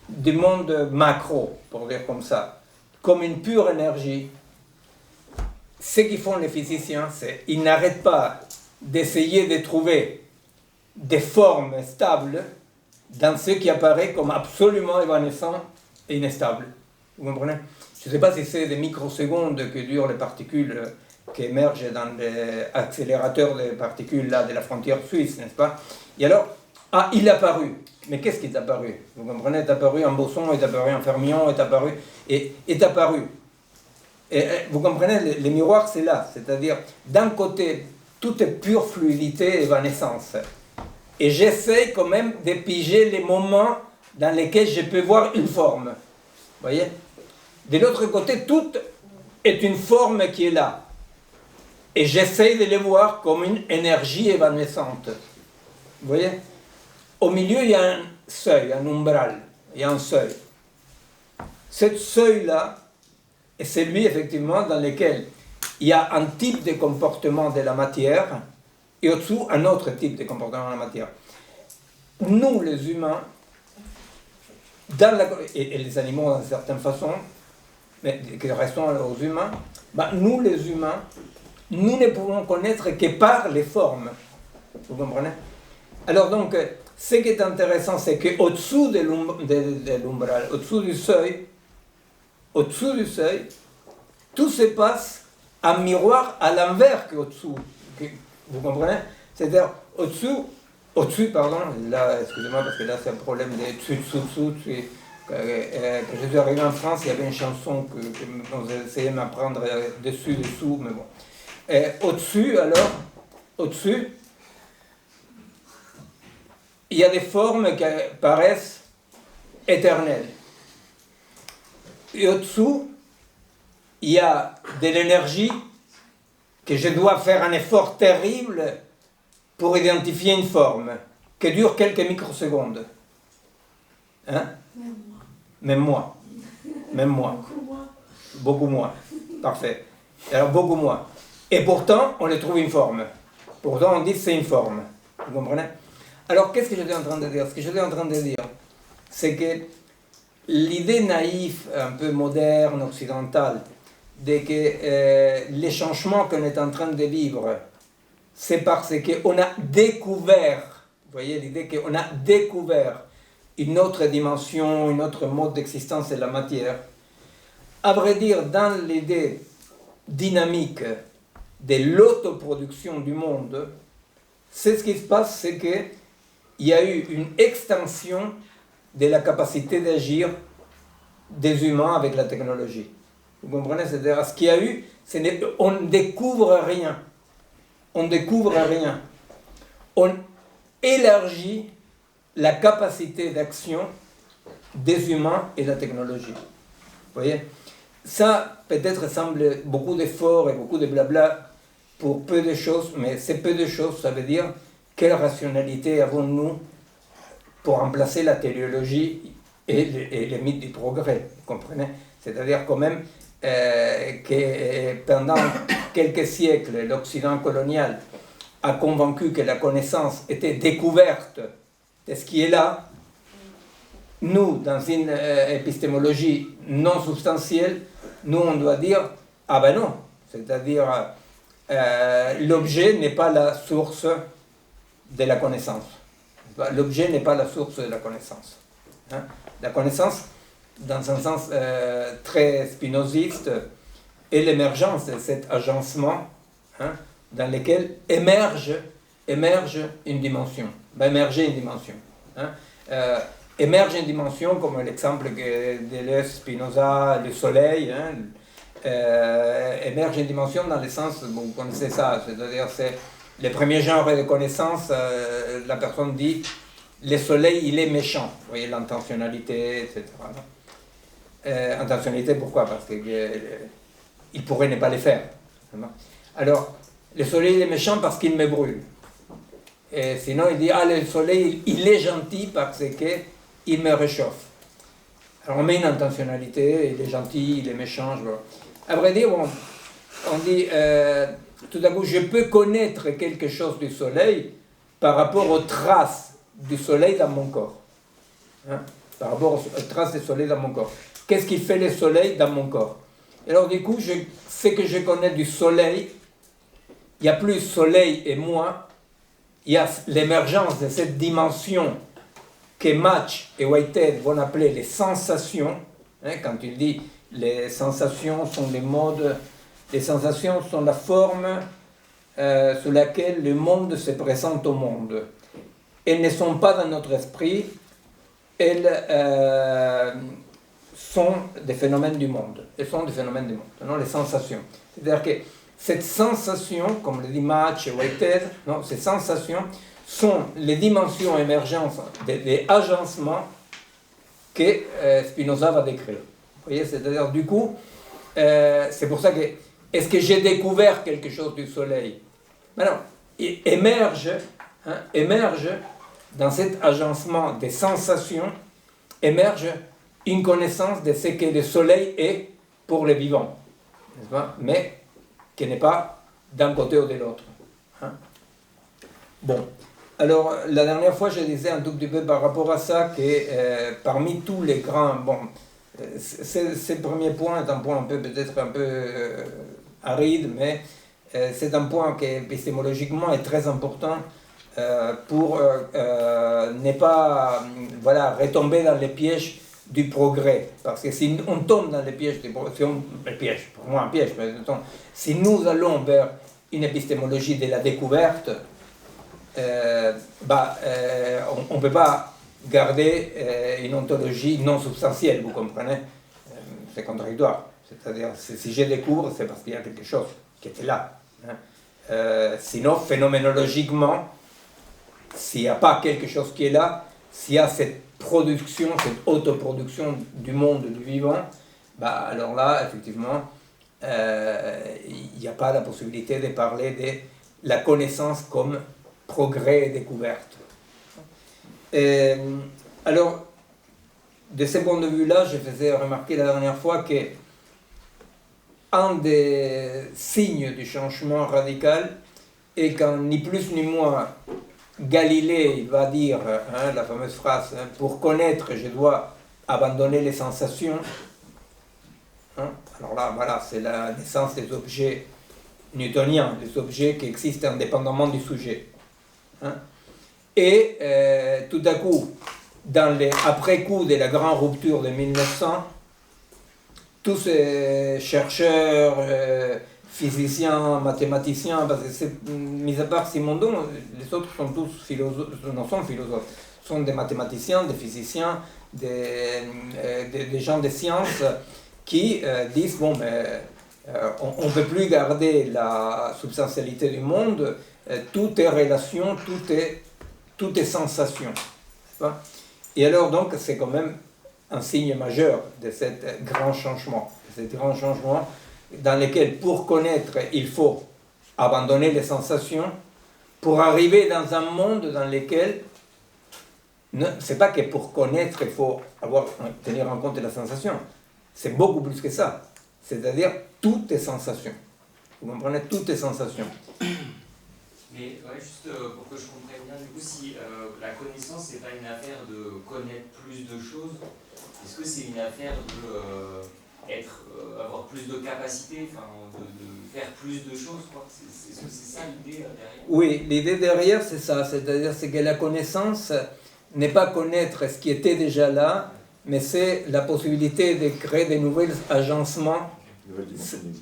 du monde macro, pour dire comme ça, comme une pure énergie, ce qu'ils font les physiciens, c'est qu'ils n'arrêtent pas d'essayer de trouver des formes stables dans ce qui apparaît comme absolument évanescent et inestable. Vous comprenez? Je ne sais pas si c'est des microsecondes que durent les particules qui émergent dans l'accélérateur des particules là, de la frontière suisse, n'est-ce pas? Et alors, il est apparu. Mais qu'est-ce qui est apparu? Vous comprenez? Est apparu un boson, est apparu un fermion, est apparu. Et vous comprenez, les miroirs, c'est là. C'est-à-dire, d'un côté, tout est pure fluidité, évanescence. Et j'essaie quand même de piger les moments dans lesquels je peux voir une forme. Vous voyez? De l'autre côté, tout est une forme qui est là. Et j'essaie de les voir comme une énergie évanescente. Vous voyez? Au milieu, il y a un seuil, un umbral. Il y a un seuil. Ce seuil-là est celui, effectivement, dans lequel il y a un type de comportement de la matière et au-dessous, un autre type de comportement de la matière. Nous, les humains, et les animaux d'une certaine façon, mais qui restons aux humains, nous, les humains, nous ne pouvons connaître que par les formes. Vous comprenez? Alors donc, ce qui est intéressant, c'est qu'au-dessous de l'umbral, au-dessous du seuil, tout se passe en miroir à l'envers qu'au-dessous. Vous comprenez? C'est-à-dire, au-dessus, pardon, là, excusez-moi, parce que là, c'est un problème de dessous. Quand je suis arrivé en France, il y avait une chanson que on essayait de m'apprendre dessous, mais bon. Et au-dessus, il y a des formes qui paraissent éternelles. Et au-dessous, il y a de l'énergie que je dois faire un effort terrible pour identifier une forme qui dure quelques microsecondes. Hein? Même moi. Beaucoup moins. Parfait. Alors beaucoup moins. Et pourtant, on les trouve une forme. Pourtant, on dit que c'est une forme. Vous comprenez? Alors, qu'est-ce que j'étais en train de dire? Ce que j'étais en train de dire, c'est que l'idée naïve, un peu moderne, occidentale, de que les changements qu'on est en train de vivre, c'est parce qu'on a découvert, vous voyez l'idée qu'on a découvert une autre dimension, une autre mode d'existence de la matière. À vrai dire, dans l'idée dynamique de l'autoproduction du monde, c'est ce qui se passe, c'est qu'il y a eu une extension de la capacité d'agir des humains avec la technologie. Vous comprenez? C'est-à-dire, ce qu'il y a eu, on ne découvre rien. On élargit la capacité d'action des humains et la technologie. Vous voyez? Ça, peut-être, semble beaucoup d'efforts et beaucoup de blabla pour peu de choses, mais c'est peu de choses, ça veut dire quelle rationalité avons-nous pour remplacer la téléologie et les mythes du progrès, vous comprenez? C'est-à-dire quand même que pendant quelques siècles, l'Occident colonial a convaincu que la connaissance était découverte de ce qui est là. Nous, dans une épistémologie non substantielle, nous on doit dire, ah ben non, c'est-à-dire l'objet n'est pas la source de la connaissance. L'objet n'est pas la source de la connaissance. Hein? La connaissance, dans un sens très spinoziste, est l'émergence de cet agencement, hein, dans lequel émerge une dimension. Va émerger une dimension. Hein? Émerge une dimension, comme l'exemple de Deleuze, Spinoza, le soleil, hein, émerge une dimension dans le sens, vous connaissez ça, c'est-à-dire c'est les premiers genres de connaissances, la personne dit le soleil, il est méchant. Vous voyez, l'intentionnalité, etc. Intentionnalité, pourquoi? Parce qu'il pourrait ne pas les faire. Alors, le soleil, il est méchant parce qu'il me brûle. Et sinon, il dit, ah, le soleil, il est gentil parce qu'il me réchauffe. Alors, on met une intentionnalité, il est gentil, il est méchant. À vrai dire, on dit, tout à coup, je peux connaître quelque chose du soleil par rapport aux traces du soleil dans mon corps. Hein? Par rapport aux traces du soleil dans mon corps. Qu'est-ce qui fait le soleil dans mon corps? Et alors, du coup, ce que je connais du soleil, il y a plus soleil et moi, il y a l'émergence de cette dimension que Mach et Whitehead vont appeler les sensations. Hein, quand il dit les sensations sont les modes, les sensations sont la forme sous laquelle le monde se présente au monde. Elles ne sont pas dans notre esprit, elles sont des phénomènes du monde. Elles sont des phénomènes du monde, non, les sensations. C'est-à-dire que cette sensation, comme le dit Mach et Whitehead, non, ces sensations sont les dimensions émergentes des agencements que Spinoza va décrire. Vous voyez, c'est-à-dire, du coup, c'est pour ça que, est-ce que j'ai découvert quelque chose du soleil? Maintenant, émerge dans cet agencement des sensations, émerge une connaissance de ce que le soleil est pour les vivants, n'est-ce pas? Mais qui n'est pas d'un côté ou de l'autre. Hein? Bon, alors la dernière fois je disais un tout petit peu par rapport à ça que parmi tous les grands, bon, ce premier point est un point peut-être un peu aride, mais c'est un point qui épistémologiquement est très important pour ne pas retomber dans les pièges du progrès. Parce que si on tombe dans les pièges du progrès, pour moi un piège, mais si nous allons vers une épistémologie de la découverte, on ne peut pas garder une ontologie non substantielle, vous comprenez? C'est contradictoire. C'est-à-dire, si je découvre, c'est parce qu'il y a quelque chose qui était là. Hein. Sinon, phénoménologiquement, s'il n'y a pas quelque chose qui est là, s'il y a cette production, cette autoproduction du monde, du vivant, alors là, effectivement, il n'y a pas la possibilité de parler de la connaissance comme progrès et découverte. Alors, de ce point de vue-là, je faisais remarquer la dernière fois que un des signes du changement radical est quand ni plus ni moins Galilée va dire, hein, la fameuse phrase, hein, pour connaître je dois abandonner les sensations. Hein? Alors là, voilà, c'est la naissance des objets newtoniens, des objets qui existent indépendamment du sujet. Hein? Et tout à coup, dans les après-coup de la grande rupture de 1900, tous ces chercheurs, physiciens, mathématiciens, parce que mis à part Simondon, les autres sont tous philosophes, non sont philosophes, sont des mathématiciens, des physiciens, des gens des sciences qui disent, bon, mais on ne peut plus garder la substantialité du monde, tout est relation, tout est sensation. Et alors donc, c'est quand même un signe majeur de ce grand changement, dans lequel, pour connaître, il faut abandonner les sensations, pour arriver dans un monde dans lequel, c'est pas que pour connaître, il faut tenir en compte la sensation, c'est beaucoup plus que ça, c'est-à-dire toutes les sensations. Vous comprenez, toutes les sensations. Mais ouais, juste pour que je comprenne bien, du coup, si la connaissance, c'est pas une affaire de connaître plus de choses, est-ce que c'est une affaire de avoir plus de capacité, de faire plus de choses, quoi? Est-ce que c'est ça l'idée derrière? Oui, l'idée derrière, c'est ça, c'est-à-dire que la connaissance n'est pas connaître ce qui était déjà là, mais c'est la possibilité de créer de nouveaux agencements,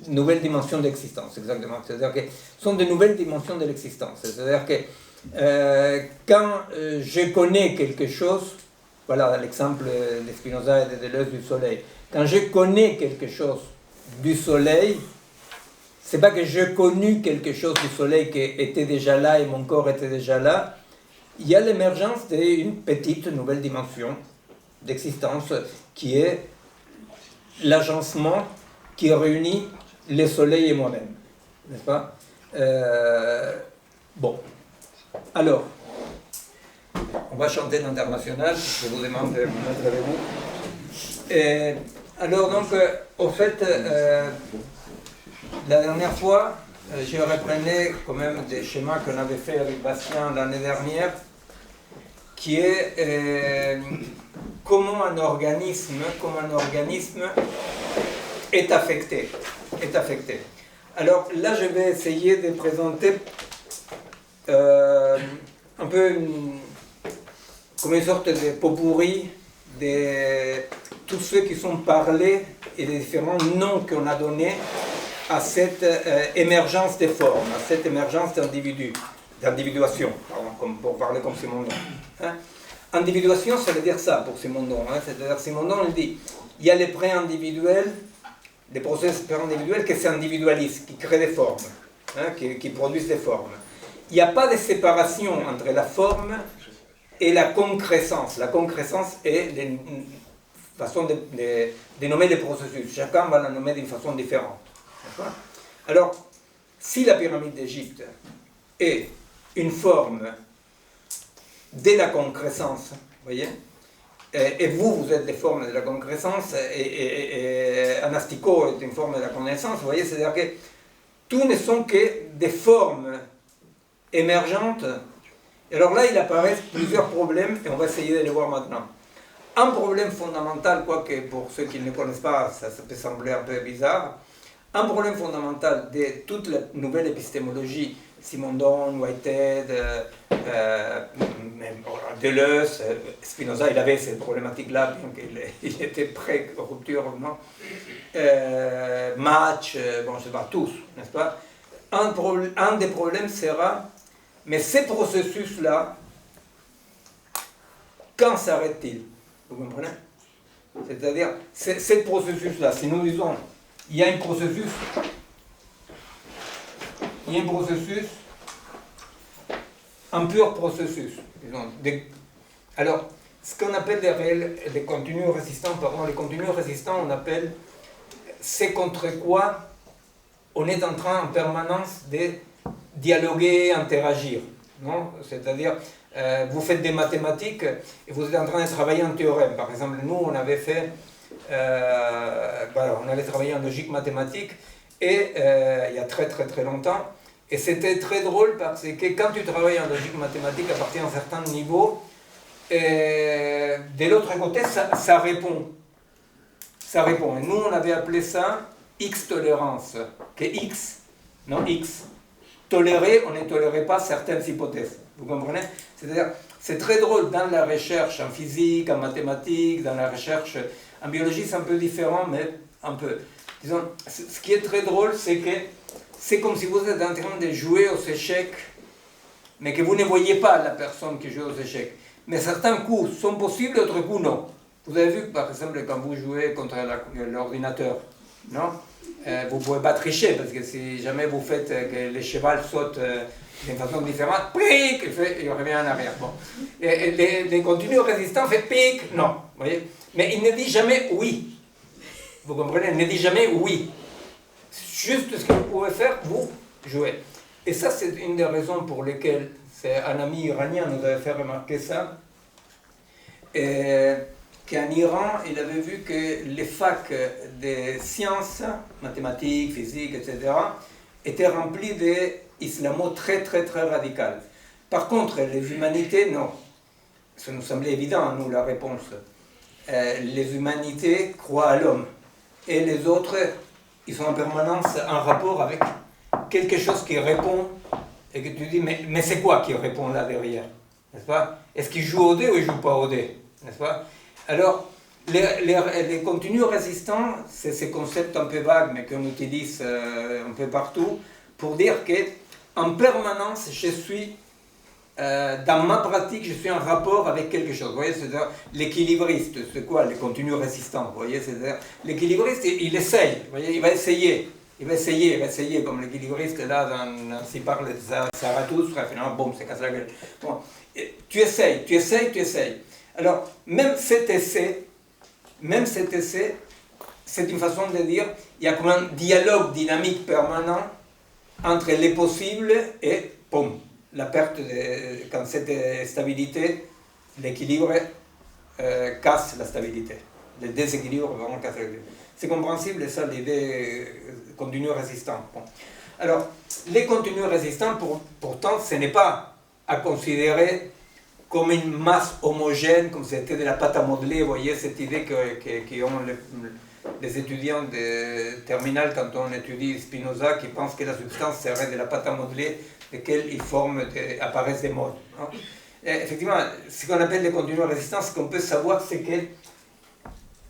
nouvelles dimensions d'existence, exactement. C'est-à-dire que ce sont de nouvelles dimensions de l'existence. C'est-à-dire que quand je connais quelque chose, voilà l'exemple de Spinoza et de Deleuze du soleil, quand je connais quelque chose du soleil, c'est pas que j'ai connu quelque chose du soleil qui était déjà là et mon corps était déjà là, il y a l'émergence d'une petite nouvelle dimension d'existence qui est l'agencement qui réunit le soleil et moi-même, n'est-ce pas? Bon, alors, on va chanter l'international, je vous demande de vous mettre avec vous. Alors donc, au fait, la dernière fois, je reprenais quand même des schémas qu'on avait fait avec Bastien l'année dernière, qui est comment un organisme est affecté. Alors là, je vais essayer de présenter un peu comme une sorte de pot-pourri de tous ceux qui sont parlés et des différents noms qu'on a donnés à cette émergence des formes, à cette émergence d'individuation, pour parler comme Simondon. Hein? Individuation, ça veut dire ça pour Simondon. Hein? C'est-à-dire Simondon, il dit, il y a les pré-individuels, les processus pré-individuels qui s'individualisent, qui créent des formes, hein? qui produisent des formes. Il n'y a pas de séparation entre la forme et la concrescence. La concrescence est une façon de nommer les processus. Chacun va la nommer d'une façon différente. Alors, si la pyramide d'Égypte est une forme de la concrescence, voyez, et vous êtes des formes de la concrescence, et Anastico est une forme de la connaissance, vous voyez, c'est-à-dire que tout ne sont que des formes émergentes. Et alors là, il apparaît plusieurs problèmes, et on va essayer de les voir maintenant. Un problème fondamental, quoique pour ceux qui ne connaissent pas, ça peut sembler un peu bizarre, un problème fondamental de toute la nouvelle épistémologie, Simondon, Whitehead, Deleuze, Spinoza, il avait ces problématiques-là, bien qu'il était pré-rupture, non Match, bon, je sais pas, tous, n'est-ce pas? Un des problèmes sera, mais ces processus-là, quand s'arrêtent-ils? Vous comprenez? C'est-à-dire, ces processus-là, si nous disons, il y a un processus, un pur processus. Disons, alors, ce qu'on appelle les continus résistants, les continus résistants, on appelle c'est contre quoi on est en train en permanence de dialoguer, interagir. Non? C'est-à-dire, vous faites des mathématiques et vous êtes en train de travailler un théorème. Par exemple, nous, on avait fait, on avait travaillé en logique mathématique et il y a très très très longtemps. Et c'était très drôle parce que quand tu travailles en logique mathématique à partir d'un certain niveau, de l'autre côté, ça répond. Ça répond. Et nous, on avait appelé ça X-tolérance. Que X, non X. Tolérer, on ne tolérait pas certaines hypothèses. Vous comprenez? C'est-à-dire, c'est très drôle dans la recherche en physique, en mathématiques, dans la recherche en biologie, c'est un peu différent, mais un peu. Disons, ce qui est très drôle, c'est que c'est comme si vous êtes en train de jouer aux échecs, mais que vous ne voyez pas la personne qui joue aux échecs. Mais certains coups sont possibles, d'autres coups non. Vous avez vu, par exemple, quand vous jouez contre l'ordinateur, non? Vous ne pouvez pas tricher, parce que si jamais vous faites que le cheval saute d'une façon différente, pic, il revient en arrière. Bon. Et les continus résistants fait pic, non. Voyez? Mais il ne dit jamais oui. Vous comprenez? Il ne dit jamais oui. Juste ce que vous pouvez faire, vous jouez. Et ça, c'est une des raisons pour lesquelles un ami iranien nous avait fait remarquer ça. Qu'en Iran, il avait vu que les facs de sciences, mathématiques, physique, etc., étaient remplis d'islamo très très très radical. Par contre, les humanités, non. Ça nous semblait évident, nous, la réponse. Les humanités croient à l'homme. Et les autres, ils sont en permanence en rapport avec quelque chose qui répond, et que tu dis, mais c'est quoi qui répond là derrière? N'est-ce pas? Est-ce qu'il joue au dé ou il ne joue pas au dé? N'est-ce pas? Alors, les continus résistants, c'est ces concepts un peu vagues, mais qu'on utilise un peu partout, pour dire qu'en permanence, je suis, dans ma pratique, je suis en rapport avec quelque chose. Vous voyez, c'est-à-dire l'équilibriste, c'est quoi les continus résistants? Vous voyez, c'est-à-dire l'équilibriste, il essaye, vous voyez, il va essayer. il va essayer comme l'équilibriste là, s'il parle de Zarathustra, finalement, boum, c'est casse la gueule. Bon, tu essayes. Alors, même cet essai, c'est une façon de dire, il y a comme un dialogue dynamique permanent entre les possibles et, boum, la perte, quand cette stabilité, l'équilibre casse la stabilité. Le déséquilibre vraiment casse la stabilité. C'est compréhensible, ça, l'idée continu résistant. Bon. Alors, les continus résistants, pourtant, ce n'est pas à considérer comme une masse homogène, comme c'était de la pâte à modeler. Vous voyez cette idée qu'ont les étudiants de terminale quand on étudie Spinoza, qui pensent que la substance serait de la pâte à modeler, desquelles apparaissent des modes. Hein. Effectivement, ce qu'on appelle les continus résistants, ce qu'on peut savoir, c'est qu'il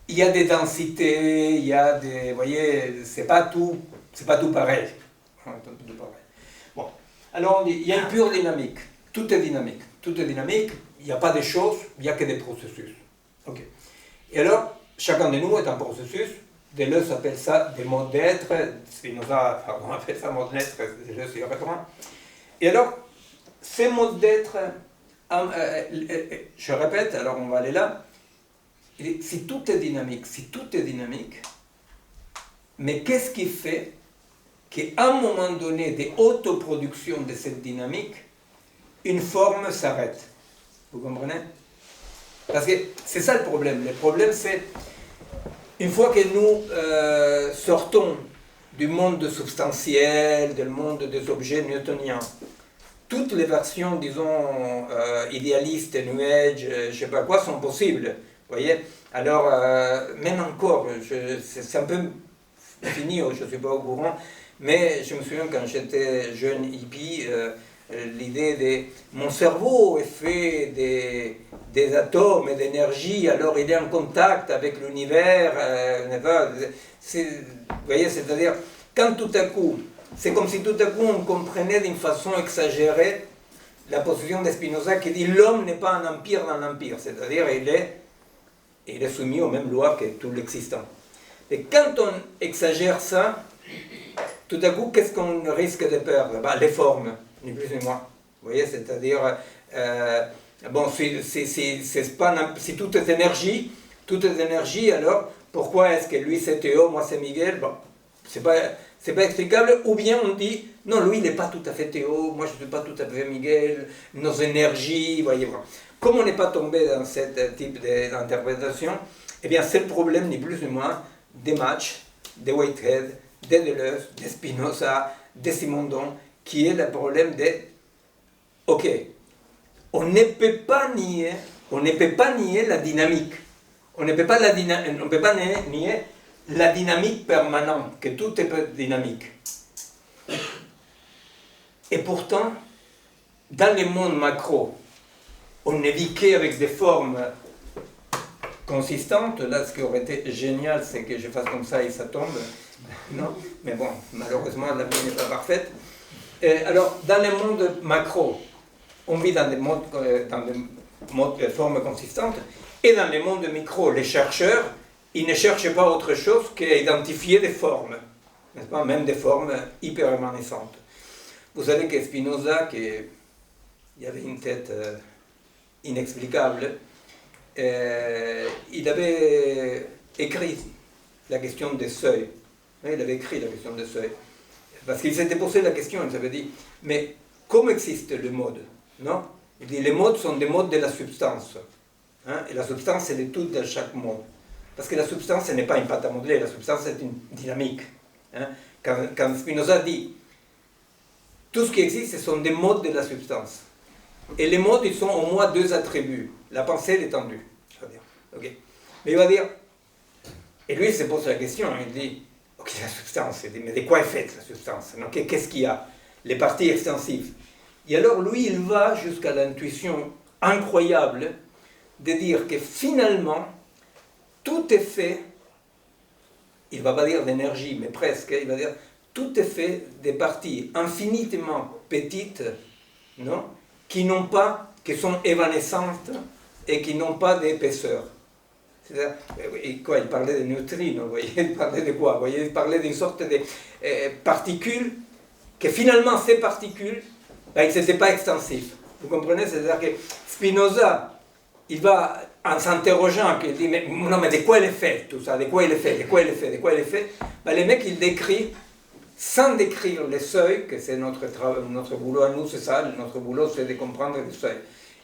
y a des densités, il y a des... Vous voyez, c'est pas tout pareil. Bon. Alors, il y a une pure dynamique. Tout est dynamique. Il n'y a pas de choses, il n'y a que des processus. Okay. Et alors, chacun de nous est un processus. Deleuze appelle ça des modes d'être. Spinoza, on appelle ça mode d'être. Deleuze y répond. Et alors, ces modes d'être, je répète, alors on va aller là. Si tout est dynamique, mais qu'est-ce qui fait qu'à un moment donné des autoproductions de cette dynamique, une forme s'arrête? Vous comprenez? Parce que c'est ça le problème. Le problème, c'est une fois que nous sortons du monde substantiel, du monde des objets newtoniens, toutes les versions, disons, idéalistes, New Age, je ne sais pas quoi, sont possibles. Vous voyez? Alors, même encore, c'est un peu fini, je ne suis pas au courant, mais je me souviens quand j'étais jeune hippie, l'idée de mon cerveau est fait des atomes et d'énergie, alors il est en contact avec l'univers. Vous voyez, c'est-à-dire, quand tout à coup, c'est comme si tout à coup on comprenait d'une façon exagérée la position de Spinoza qui dit l'homme n'est pas un empire dans l'empire, c'est-à-dire il est soumis aux mêmes lois que tout l'existant. Et quand on exagère ça, tout à coup, qu'est-ce qu'on risque de perdre? Les formes, ni plus ni moins. Vous voyez, c'est-à-dire, bon, si tout est énergie, alors pourquoi est-ce que lui c'est Théo, moi c'est Miguel? Bon, c'est pas explicable. Ou bien on dit, non, lui il n'est pas tout à fait Théo, moi je ne suis pas tout à fait Miguel, nos énergies, voyez. Bon. Comme on n'est pas tombé dans ce type d'interprétation, eh bien c'est le problème, ni plus ni moins, des matchs, des Whitehead, des Deleuze, des Spinoza, des Simondon, qui est le problème de, ok, on ne peut pas nier la dynamique, on ne peut pas nier la dynamique permanente, que tout est dynamique. Et pourtant, dans les mondes macro, on ne vit qu'avec des formes consistantes. Là, ce qui aurait été génial, c'est que je fasse comme ça et ça tombe. Non, mais bon, malheureusement, la vie n'est pas parfaite. Alors, dans les mondes macro, on vit dans des modes de formes consistantes. Et dans les mondes micro, les chercheurs, ils ne cherchent pas autre chose qu'à identifier des formes, n'est-ce pas? Même des formes hyper évanescentes. Vous savez que Spinoza, il avait une tête inexplicable, il avait écrit la question des seuils. Il avait écrit la question des seuils. Parce qu'il s'était posé la question, il s'avait dit, mais comment existe le mode? Non? Il dit, les modes sont des modes de la substance. Hein? Et la substance, c'est le tout de chaque mode. Parce que la substance, ce n'est pas une pâte à modeler, la substance, c'est une dynamique. Hein? Quand Spinoza dit, tout ce qui existe, ce sont des modes de la substance. Et les modes, ils sont au moins deux attributs. La pensée et l'étendue. Okay. Mais il va dire, et lui, il se pose la question, il dit, ok, la substance, mais de quoi est faite la substance? Qu'est-ce qu'il y a? Les parties extensives. Et alors, lui, il va jusqu'à l'intuition incroyable de dire que finalement, tout est fait, il ne va pas dire d'énergie, mais presque, il va dire, tout est fait des parties infinitément petites, non? Qui sont évanescentes et qui n'ont pas d'épaisseur. Et quoi, il parlait des neutrinos, vous voyez, il parlait de quoi? Vous voyez, il parlait d'une sorte de particules, que finalement ces particules, ben, ce n'était pas extensif. Vous comprenez? C'est-à-dire que Spinoza, il va, en s'interrogeant, il dit, mais, non, mais de quoi il est fait tout ça? De quoi il est fait? De quoi il est fait? De quoi il est fait? Ben, le mec, il décrit, sans décrire les seuils, que c'est notre boulot à nous, c'est ça, notre boulot, c'est de comprendre les seuils.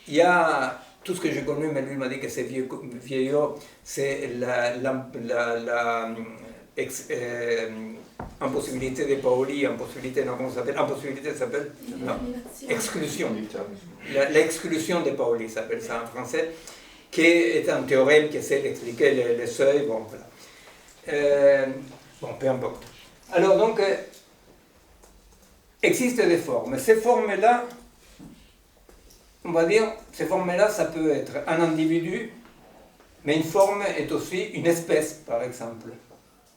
Il y a tout ce que j'ai connu, mais lui m'a dit que c'est vieillot, c'est impossibilité de Paoli, impossibilité, non, comment ça s'appelle? Impossibilité, ça s'appelle? Non, exclusion. L'exclusion de Paoli, ça s'appelle ça en français, qui est un théorème qui essaie d'expliquer les seuils, bon, voilà. Bon, peu importe. Alors donc, existent des formes. Ces formes-là, on va dire, ces formes-là, ça peut être un individu, mais une forme est aussi une espèce, par exemple.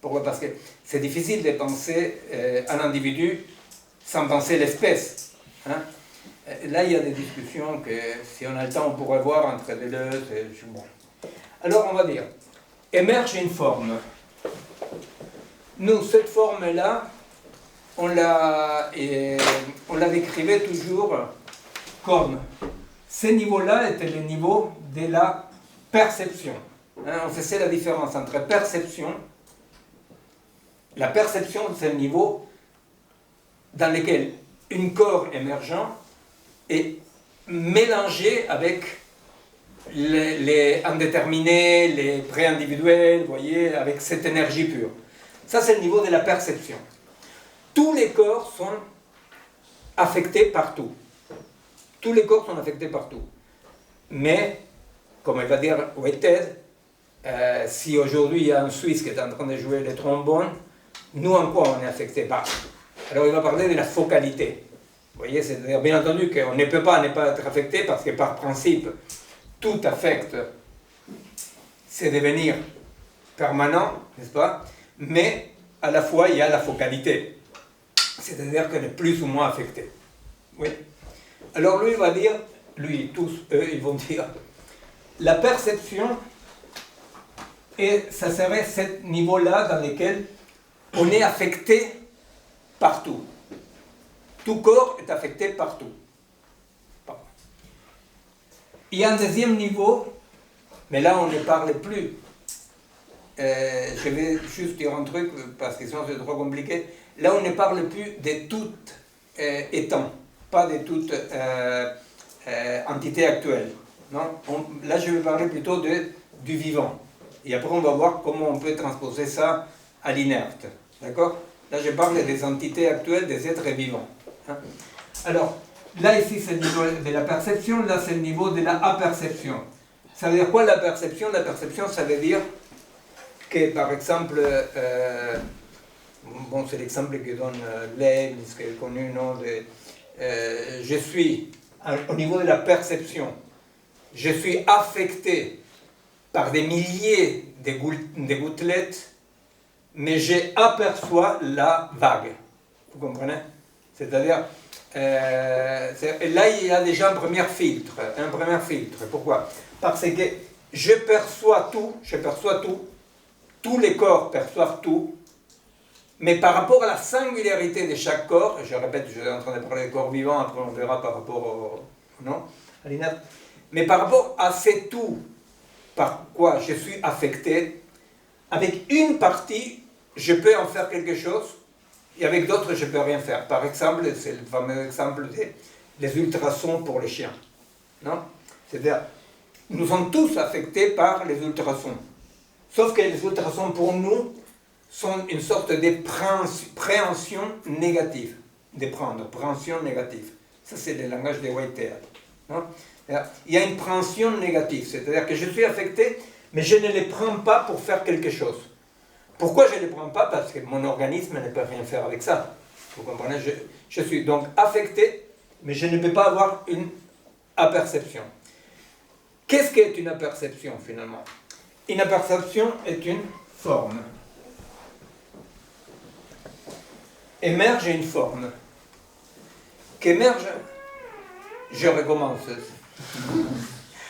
Pourquoi? Parce que c'est difficile de penser un individu sans penser l'espèce. Hein? Là, il y a des discussions que, si on a le temps, on pourrait voir entre Deleuze et... Bon. Alors, on va dire, émerge une forme. Nous, cette forme-là, on la décrivait toujours comme ces niveaux-là étaient les niveaux de la perception. Hein, on faisait la différence entre perception. La perception, c'est le niveau dans lequel un corps émergent est mélangé avec les indéterminés, les pré-individuels, vous voyez, avec cette énergie pure. Ça, c'est le niveau de la perception. Tous les corps sont affectés partout. Tous les corps sont affectés partout. Mais, comme il va dire Whitehead, si aujourd'hui il y a un Suisse qui est en train de jouer le trombone, nous en quoi on est affecté par? Alors il va parler de la focalité. Vous voyez, c'est-à-dire bien entendu qu'on ne peut pas ne pas être affecté parce que par principe, tout affecte, c'est devenir permanent, n'est-ce pas? Mais à la fois il y a la focalité. C'est-à-dire qu'on est plus ou moins affecté. Oui. Alors lui va dire, lui, tous, eux, ils vont dire, la perception, et ça serait ce niveau-là dans lequel on est affecté partout. Tout corps est affecté partout. Bon. Il y a un deuxième niveau, mais là on ne parle plus. Je vais juste dire un truc, parce que sinon c'est trop compliqué. Là on ne parle plus de tout étant, pas de toute entité actuelle. Non? Là je vais parler plutôt du vivant. Et après on va voir comment on peut transposer ça à l'inerte. D'accord? Là je parle des entités actuelles, des êtres vivants. Hein? Alors, là ici c'est le niveau de la perception, là c'est le niveau de la aperception. Ça veut dire quoi la perception? La perception, ça veut dire que, par exemple, bon, c'est l'exemple que donne Leibniz, qui est connu, non, je suis, au niveau de la perception, je suis affecté par des milliers de gouttelettes, mais j'aperçois la vague. Vous comprenez? C'est-à-dire, là il y a déjà un premier filtre. Pourquoi? Parce que je perçois tout, tous les corps perçoivent tout, mais par rapport à la singularité de chaque corps, je répète, je suis en train de parler des corps vivants, après on verra par rapport à l'inerte, mais par rapport à ces tout, par quoi je suis affecté, avec une partie, je peux en faire quelque chose, et avec d'autres, je ne peux rien faire. Par exemple, c'est le fameux exemple des ultrasons pour les chiens. Non? C'est-à-dire, nous sommes tous affectés par les ultrasons. Sauf que les ultrasons, pour nous, sont une sorte de préhension négative. Préhension négative. Ça, c'est le langage de Whitehead. Non? Il y a une préhension négative, c'est-à-dire que je suis affecté, mais je ne les prends pas pour faire quelque chose. Pourquoi je ne les prends pas? Parce que mon organisme ne peut rien faire avec ça. Vous comprenez? Je suis donc affecté, mais je ne peux pas avoir une aperception. Qu'est-ce qu'est une aperception finalement? Une aperception est une forme. Émerge une forme. Qu'émerge, je recommence.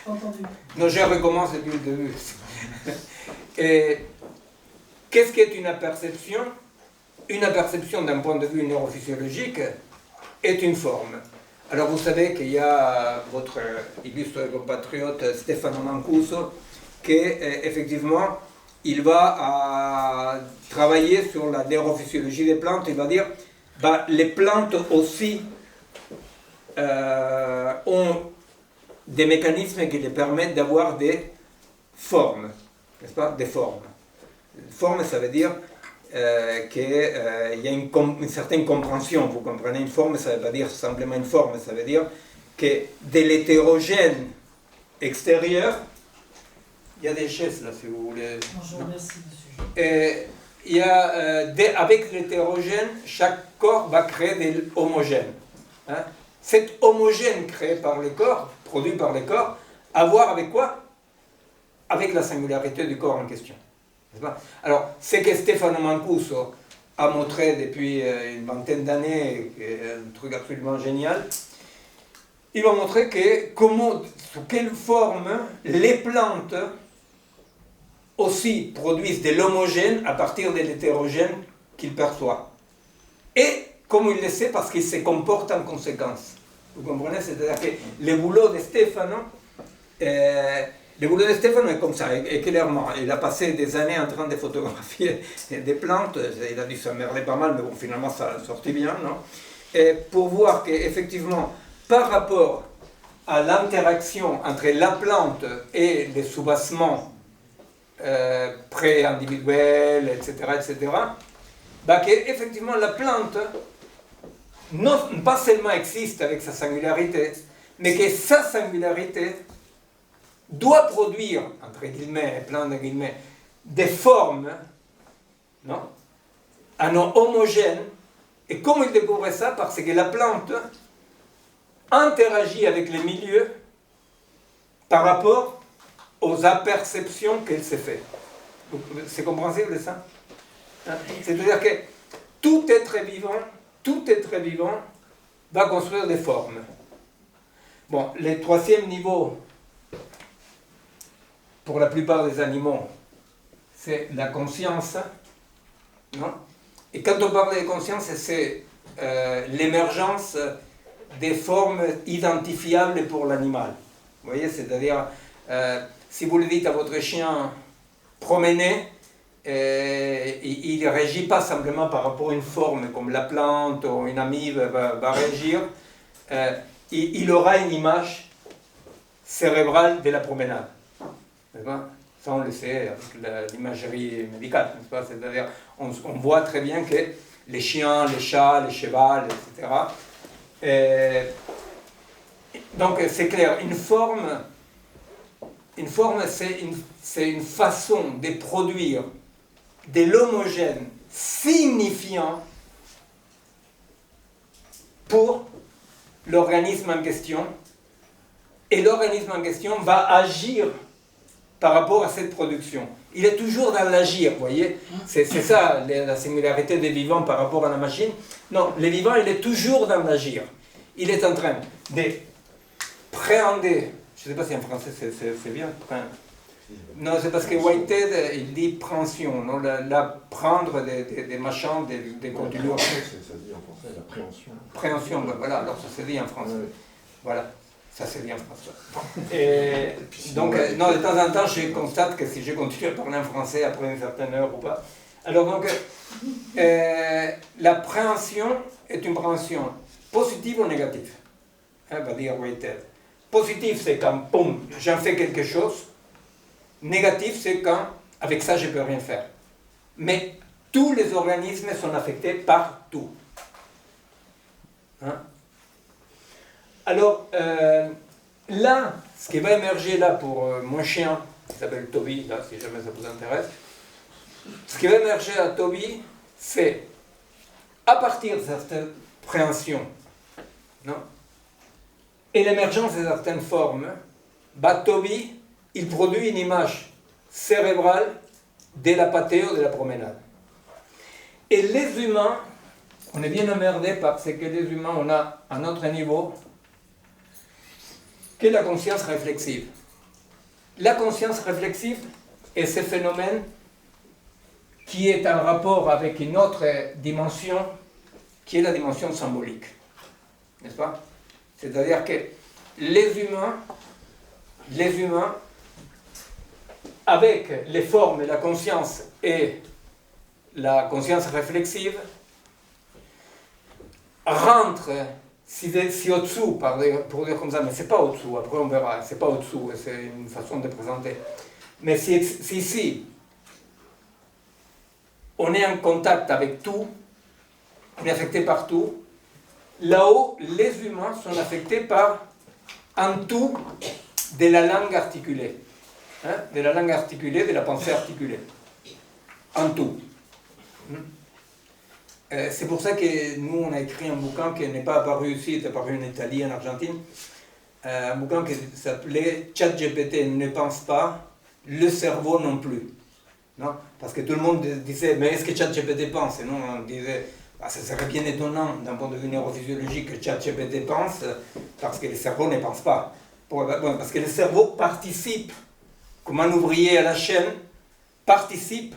Entendu. Non, je recommence depuis le début. Et qu'est-ce qu'est une aperception? Une aperception d'un point de vue neurophysiologique est une forme. Alors vous savez qu'il y a votre illustre compatriote Stefano Mancuso qui effectivement il va travailler sur la neurophysiologie des plantes. Il va dire les plantes aussi ont des mécanismes qui les permettent d'avoir des formes, n'est-ce pas? Des formes. Forme, ça veut dire qu'il y a une certaine compréhension. Vous comprenez, une forme, ça ne veut pas dire simplement une forme, ça veut dire que de l'hétérogène extérieur, il y a des chaises là, si vous voulez. Bonjour, merci, monsieur. Et il y a, avec l'hétérogène, chaque corps va créer des homogènes. Hein? Cet homogène créé par les corps, produit par les corps, à voir avec quoi? Avec la singularité du corps en question. Alors, ce que Stefano Mancuso a montré depuis une vingtaine d'années, un truc absolument génial, il va montrer que sous quelle forme les plantes aussi produisent de l'homogène à partir de l'hétérogène qu'il perçoit. Et comme il le sait, parce qu'il se comporte en conséquence. Vous comprenez? C'est-à-dire que le boulot de Stefano, est comme ça, et clairement, il a passé des années en train de photographier des plantes, il a dû s'emmerder pas mal, mais bon, finalement ça a sorti bien, non? Et pour voir qu'effectivement, par rapport à l'interaction entre la plante et les soubassements pré-individuels, etc., qu'effectivement la plante, non pas seulement existe avec sa singularité, mais que sa singularité doit produire, entre guillemets, plein de guillemets, des formes, non, homogènes. Et comment il découvrait ça? Parce que la plante interagit avec les milieux par rapport aux aperceptions qu'elle s'est fait. C'est compréhensible ça? C'est-à-dire que tout être vivant va construire des formes. Bon, le troisième niveau, pour la plupart des animaux, c'est la conscience. Non? Et quand on parle de conscience, c'est l'émergence des formes identifiables pour l'animal. Vous voyez, c'est-à-dire, si vous le dites à votre chien promener, il ne réagit pas simplement par rapport à une forme, comme la plante ou une amibe va réagir. Il aura une image cérébrale de la promenade. Ça, on le sait avec l'imagerie médicale, n'est-ce pas? C'est-à-dire, on voit très bien que les chiens, les chats, les chevals, etc. Donc, c'est clair, une forme c'est une façon de produire de l'homogène signifiant pour l'organisme en question, et l'organisme en question va agir par rapport à cette production. Il est toujours dans l'agir, vous voyez? C'est ça la singularité des vivants par rapport à la machine. Non, le vivant, il est toujours dans l'agir. Il est en train de préhender, je ne sais pas si en français c'est bien, non, c'est parce que Whitehead, il dit préhension, non, prendre des machins, des contenus. Ça dit en français, la préhension. Préhension, ben voilà, alors ça se dit en français. Ouais. Voilà, ça se dit en français. Et donc, non, de temps en temps, je constate que si je continue à parler en français après une certaine heure ou pas. Alors, donc, la préhension est une préhension positive ou négative, va dire Whitehead. Positif, c'est quand, boum, j'en fais quelque chose. Négatif, c'est quand, avec ça, je ne peux rien faire. Mais tous les organismes sont affectés par tout. Hein? Alors, là, ce qui va émerger là pour mon chien, qui s'appelle Toby, là, si jamais ça vous intéresse, ce qui va émerger à Toby, c'est, à partir de cette préhension, non, et l'émergence de certaines formes, Toby, il produit une image cérébrale de la patéo de la promenade. Et les humains, on est bien emmerdés parce que les humains, on a un autre niveau que la conscience réflexive. la conscience réflexive est ce phénomène qui est en rapport avec une autre dimension, qui est la dimension symbolique. N'est-ce pas? C'est-à-dire que les humains, avec les formes et la conscience réflexive, rentrent, si au-dessous, pour dire comme ça, mais c'est pas au-dessous, après on verra, c'est pas au-dessous, c'est une façon de présenter. Mais si ici, on est en contact avec tout, on est affecté par tout, là-haut, les humains sont affectés par un tout de la langue articulée. De la langue articulée, de la pensée articulée. Un tout. C'est pour ça que nous, on a écrit un bouquin qui n'est pas apparu ici, il est apparu en Italie, en Argentine. Un bouquin qui s'appelait « ChatGPT ne pense pas, le cerveau non plus ». Non? Parce que tout le monde disait « mais est-ce que ChatGPT pense ?» Et nous, on disait « ça serait bien étonnant d'un point de vue neurophysiologique que ChatGPT pense, parce que le cerveau ne pense pas. » Parce que le cerveau participe, comme un ouvrier à la chaîne, participe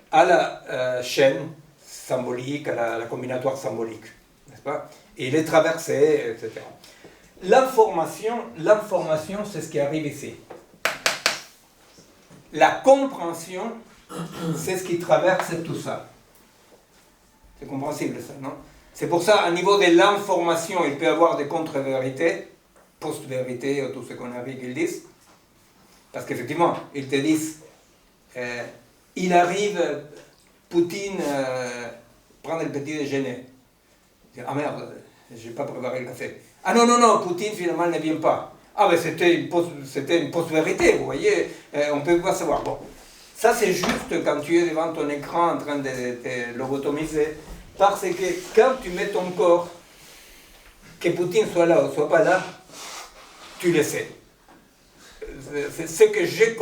à la chaîne symbolique, à la combinatoire symbolique, n'est-ce pas? Et il est traversé, etc. L'information, c'est ce qui arrive ici. La compréhension, c'est ce qui traverse tout ça. C'est compréhensible ça, non? C'est pour ça, à niveau de l'information, il peut y avoir des contre-vérités, post-vérités, ou tout ce qu'on a vu qu'ils disent. Parce qu'effectivement, ils te disent, il arrive, Poutine prendre le petit déjeuner. Ah merde, je n'ai pas préparé le café. Ah non, Poutine finalement ne vient pas. Ah ben c'était une post-vérité, vous voyez, on ne peut pas savoir. Bon, ça c'est juste quand tu es devant ton écran en train de te lobotomiser, parce que quand tu mets ton corps, que Poutine soit là ou soit pas là, tu le sais. Ce que je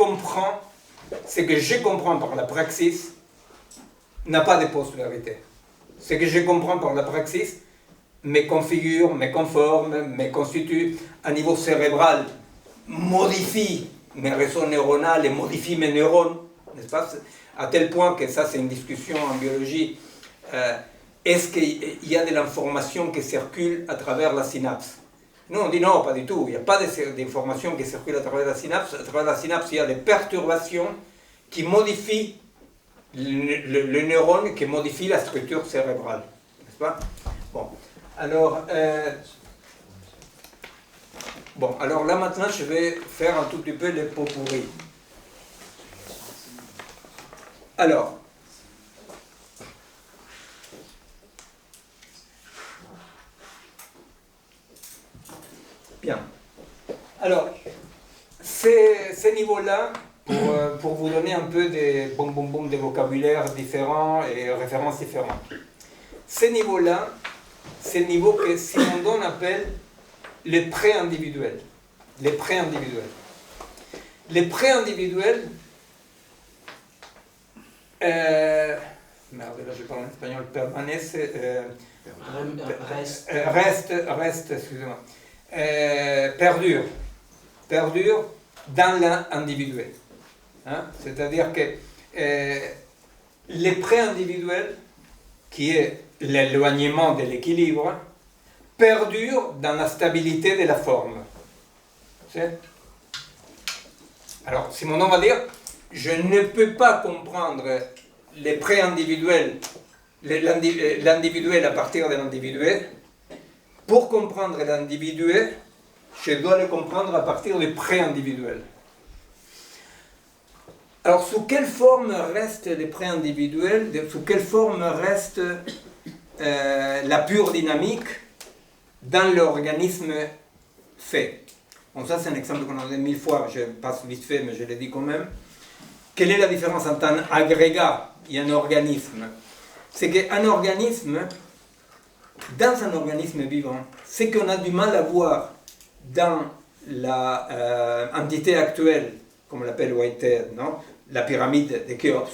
comprends par la praxis n'a pas de post-vérité. Ce que je comprends par la praxis me configure, me conforme, me constitue à niveau cérébral, modifie mes réseaux neuronaux et modifie mes neurones, n'est-ce pas? À tel point que ça c'est une discussion en biologie, est-ce qu'il y a de l'information qui circule à travers la synapse? Nous on dit non, pas du tout, il n'y a pas d'information qui circule à travers la synapse. À travers la synapse il y a des perturbations qui modifient le neurone, qui modifie la structure cérébrale, n'est-ce pas? Bon, alors là maintenant je vais faire un tout petit peu les pots pourris. Alors, bien. Alors, ces niveaux-là, pour vous donner un peu des des vocabulaires différents et références différentes. Ces niveaux-là, c'est le niveau que Simondon appelle les pré-individuels. Les pré-individuels. Les pré-individuels, merde, là je parle en espagnol, permanece, reste, excusez-moi, perdure dans l'individuel. Hein? C'est-à-dire que les pré-individuels, qui est l'éloignement de l'équilibre, perdure dans la stabilité de la forme. Alors, Simondon va dire, je ne peux pas comprendre les pré-individuels, l'individuel à partir de l'individuel. Pour comprendre l'individuel, je dois le comprendre à partir du pré-individuel. Alors, sous quelle forme restent les pré-individuels? Sous quelle forme reste la pure dynamique dans l'organisme fait? Bon, ça, c'est un exemple qu'on a donné 1000 fois, je passe vite fait, mais je le dis quand même. Quelle est la différence entre un agrégat et un organisme? C'est qu'un organisme, dans un organisme vivant, ce qu'on a du mal à voir dans l'entité actuelle, comme l'appelle Whitehead, non? La pyramide de Khéops.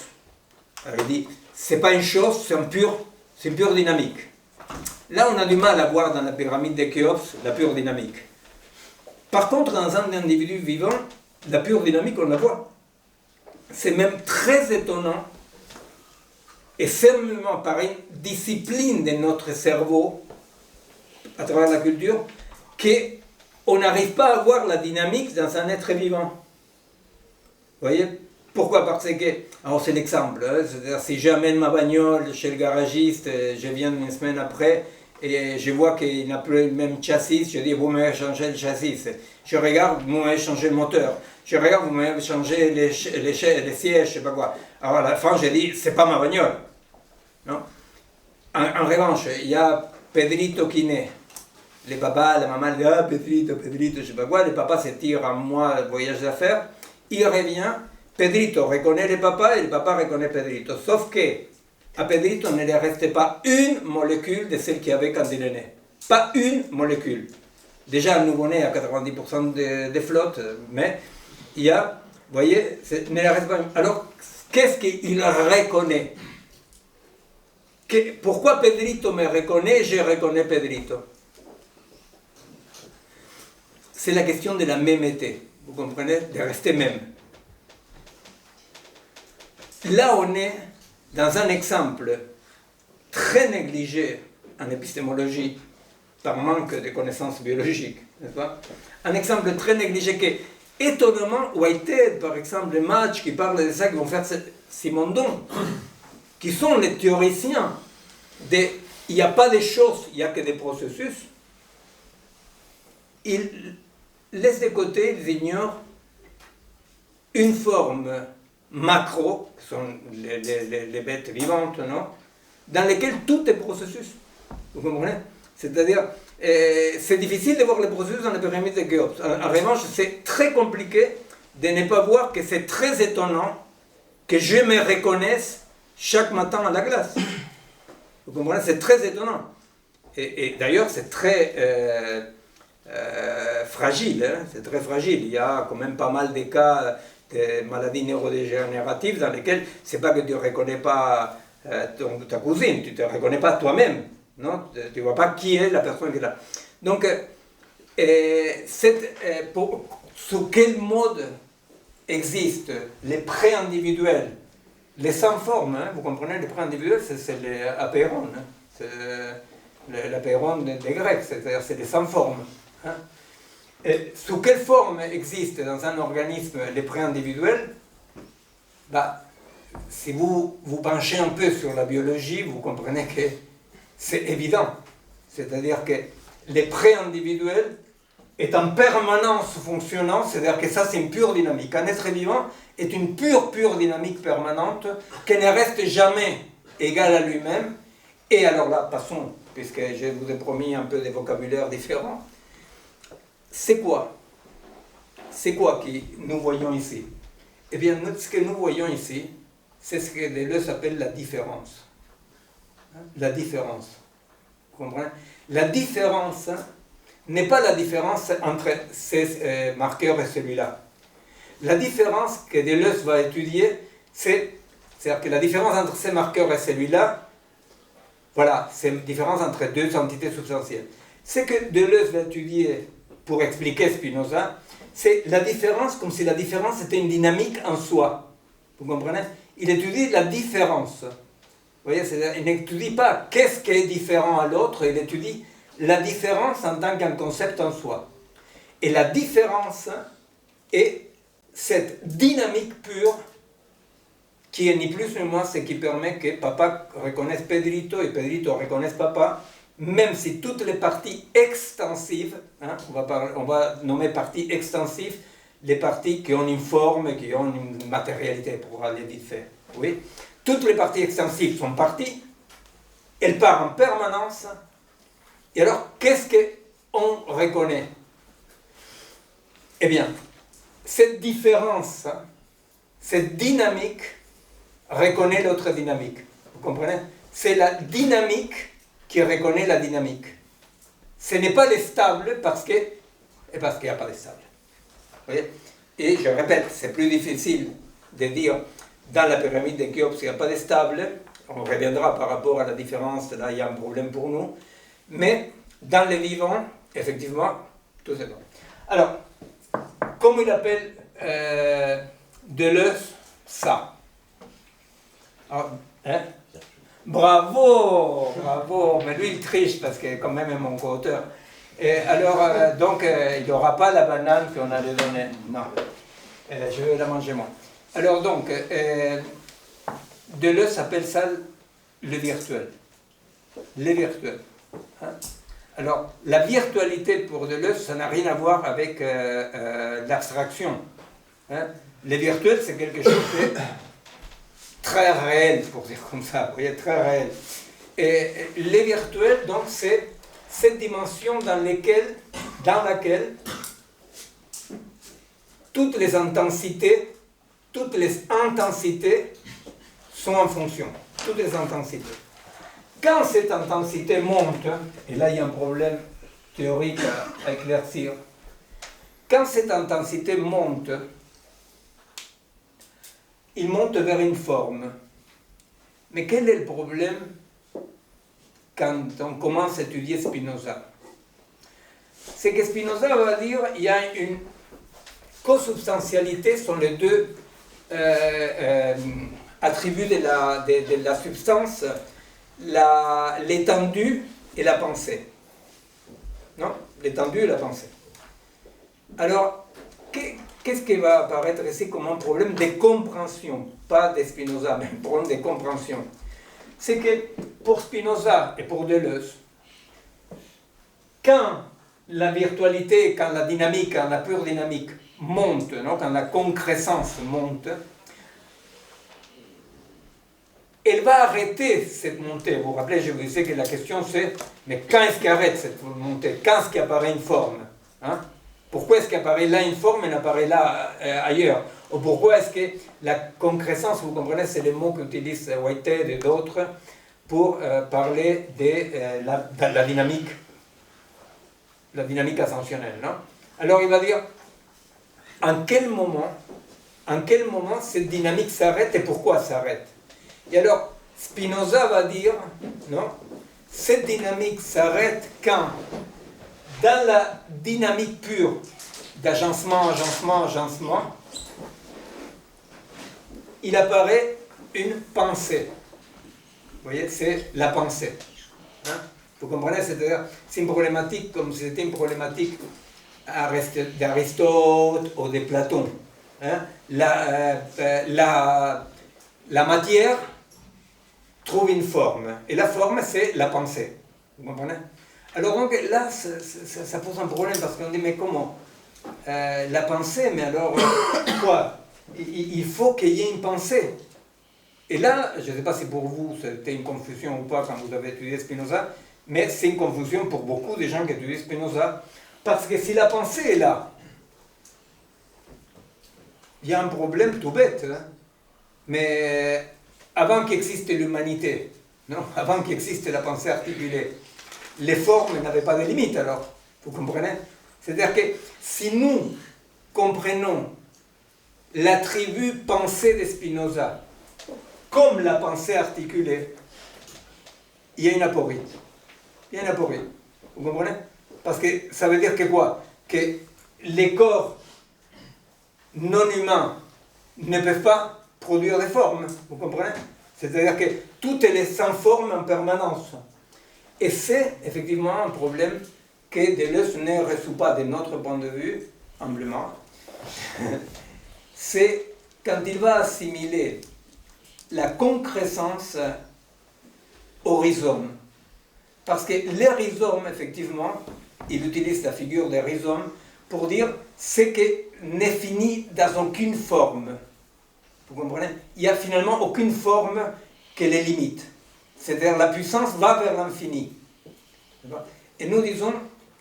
Il dit, c'est pas une chose, c'est une pure dynamique. Là, on a du mal à voir dans la pyramide de Khéops la pure dynamique. Par contre, dans un individu vivant, la pure dynamique, on la voit. C'est même très étonnant, et fermement par une discipline de notre cerveau, à travers la culture, qu'on n'arrive pas à voir la dynamique dans un être vivant. Vous voyez? Pourquoi? Parce que, alors c'est l'exemple, hein, c'est-à-dire si j'amène ma bagnole chez le garagiste, je viens une semaine après, et je vois qu'il n'a plus le même châssis, je dis, vous m'avez changé le châssis. Je regarde, vous m'avez changé le moteur. Je regarde, vous m'avez changé les sièges, je sais pas quoi. Alors à la fin, je dis, c'est pas ma bagnole. Non? En revanche, il y a Pedrito qui naît. Les papas, la maman dit, ah, Pedrito, je sais pas quoi. Le papa se tire en mois de voyage d'affaires. Il revient. Pedrito reconnaît le papa et le papa reconnaît Pedrito. Sauf que à Pedrito ne lui restait pas une molécule de celle qu'il y avait quand il est né. Pas une molécule. Déjà, un nouveau-né à 90% de flotte, mais il y a, vous voyez, ne lui reste pas une. Alors, qu'est-ce qu'il reconnaît? Pourquoi Pedrito me reconnaît et je reconnais Pedrito? C'est la question de la mémété, vous comprenez? De rester même. Là, on est dans un exemple très négligé en épistémologie par manque de connaissances biologiques, n'est-ce pas? Un exemple très négligé qui, étonnamment, Whitehead, par exemple, Match, qui parle de ça, qui vont faire Simondon, qui sont les théoriciens il n'y a pas de choses, il n'y a que des processus. Ils laissent de côté, ils ignorent une forme macro, qui sont les bêtes vivantes, non? Dans lesquelles tout est processus. Vous comprenez? C'est-à-dire, c'est difficile de voir les processus dans la pyramide de Khéops. En revanche, c'est très compliqué de ne pas voir que c'est très étonnant que je me reconnaisse chaque matin à la glace. Vous comprenez? C'est très étonnant. Et d'ailleurs, c'est très fragile. Hein? C'est très fragile. Il y a quand même pas mal de cas de maladies neurodégénératives dans lesquelles c'est pas que tu ne reconnais pas ta cousine, tu ne te reconnais pas toi-même. Non? Tu ne vois pas qui est la personne qui est là. Donc, sous quel mode existent les pré-individuels, les sans forme, hein, vous comprenez, les pré-individuels, c'est les apeiron, hein, c'est l'apeiron des Grecs, c'est-à-dire c'est les sans forme. Hein. Et sous quelle forme existent dans un organisme les pré-individuels? Bah, si vous vous penchez un peu sur la biologie, vous comprenez que c'est évident. C'est-à-dire que les pré-individuels est en permanence fonctionnant, c'est-à-dire que ça c'est une pure dynamique. Un être vivant est une pure dynamique permanente qui ne reste jamais égale à lui-même. Et alors là, passons, puisque je vous ai promis un peu de vocabulaire différent. C'est quoi? C'est quoi que nous voyons ici? Eh bien, ce que nous voyons ici, c'est ce que Deleuze appelle la différence. La différence. Vous comprenez? La différence n'est pas la différence entre ces marqueurs et celui-là. La différence que Deleuze va étudier, c'est-à-dire que la différence entre ces marqueurs et celui-là, voilà, c'est une différence entre deux entités substantielles. Ce que Deleuze va étudier pour expliquer Spinoza, c'est la différence comme si la différence était une dynamique en soi. Vous comprenez? Il étudie la différence. Vous voyez, il n'étudie pas qu'est-ce qui est différent à l'autre, il étudie la différence en tant qu'un concept en soi. Et la différence est cette dynamique pure qui est ni plus ni moins ce qui permet que papa reconnaisse Pedrito et Pedrito reconnaisse papa, même si toutes les parties extensives, hein, on va nommer parties extensives, les parties qui ont une forme, qui ont une matérialité, pour aller vite fait. Oui? Toutes les parties extensives sont parties, elles partent en permanence, et alors qu'est-ce qu'on reconnaît? Eh bien, cette différence, cette dynamique, reconnaît l'autre dynamique. Vous comprenez? C'est la dynamique qui reconnaît la dynamique. Ce n'est pas les stables parce qu'il n'y a pas de stable. Vous voyez? Et je répète, c'est plus difficile de dire dans la pyramide de Khéops il n'y a pas de stable. On reviendra par rapport à la différence, là il y a un problème pour nous. Mais dans les vivants, effectivement, tout c'est bon. Alors, comme il appelle Deleuze ça. Ah, hein? Bravo, bravo, mais lui il triche parce que quand même est mon co-auteur. Et alors, donc, il n'y aura pas la banane qu'on allait donner. Non, je vais la manger moi. Alors donc, Deleuze appelle ça le virtuel. Le virtuel. Hein? Alors, la virtualité pour Deleuze, ça n'a rien à voir avec l'abstraction. Hein? Le virtuel, c'est quelque chose de très réel, pour dire comme ça, vous voyez, très réel. Et le virtuel, donc, c'est cette dimension dans laquelle toutes les intensités sont en fonction. Toutes les intensités. Quand cette intensité monte, et là il y a un problème théorique à éclaircir, quand cette intensité monte, il monte vers une forme. Mais quel est le problème quand on commence à étudier Spinoza? C'est que Spinoza va dire qu'il y a une consubstantialité sur les deux attributs de la substance, l'étendue et la pensée. Non? L'étendue et la pensée. Alors, qu'est-ce qui va apparaître ici comme un problème de compréhension? Pas de Spinoza, mais un problème de compréhension. C'est que pour Spinoza et pour Deleuze, quand la virtualité, quand la dynamique, quand la pure dynamique monte, non? Quand la concrescence monte, elle va arrêter cette montée. Vous vous rappelez, je vous disais que la question c'est, mais quand est-ce qu'elle arrête cette montée? Quand est-ce qu'apparaît une forme? Hein? Pourquoi est-ce qu'apparaît là une forme et n'apparaît là ailleurs? Ou pourquoi est-ce que la concrescence, vous comprenez, c'est le mot qu'utilisent Whitehead et d'autres pour parler de la dynamique ascensionnelle, non? Alors il va dire, en quel moment cette dynamique s'arrête et pourquoi s'arrête? Et alors, Spinoza va dire, non, cette dynamique s'arrête quand, dans la dynamique pure d'agencement, il apparaît une pensée. Vous voyez, c'est la pensée. Hein? Vous comprenez? C'est-à-dire, c'est une problématique comme si c'était une problématique d'Aristote ou de Platon. Hein? La matière trouve une forme, et la forme c'est la pensée. Vous comprenez? Alors donc là, ça pose un problème parce qu'on dit mais comment la pensée, mais alors quoi? Il faut qu'il y ait une pensée. Et là, je ne sais pas si pour vous c'était une confusion ou pas quand vous avez étudié Spinoza, mais c'est une confusion pour beaucoup de gens qui étudient Spinoza, parce que si la pensée est là, il y a un problème tout bête, hein? Mais avant qu'existe l'humanité, non? Avant qu'existe la pensée articulée, les formes n'avaient pas de limite, alors, vous comprenez? C'est-à-dire que si nous comprenons l'attribut pensée de Spinoza comme la pensée articulée, il y a une aporie. Il y a une aporie. Vous comprenez? Parce que ça veut dire que quoi? Que les corps non humains ne peuvent pas produire des formes. Vous comprenez? C'est-à-dire que tout est sans forme en permanence. Et c'est effectivement un problème que Deleuze ne résout pas de notre point de vue, humblement. C'est quand il va assimiler la concrescence au rhizome. Parce que les rhizomes, effectivement, il utilise la figure des rhizomes pour dire ce qui n'est fini dans aucune forme. Vous comprenez? Il n'y a finalement aucune forme qui les limite. C'est-à-dire la puissance va vers l'infini. Et nous disons,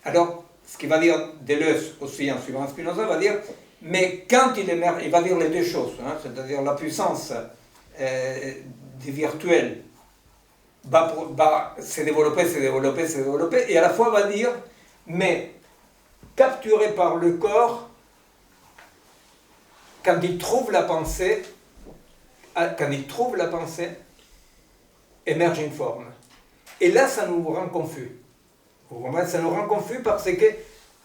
alors, ce qu'il va dire Deleuze aussi en suivant Spinoza, va dire, mais quand il émerge, il va dire les deux choses, hein, c'est-à-dire la puissance du virtuel va se développer, et à la fois va dire, mais capturé par le corps, quand il trouve la pensée, émerge une forme. Et là, ça nous rend confus. Ça nous rend confus parce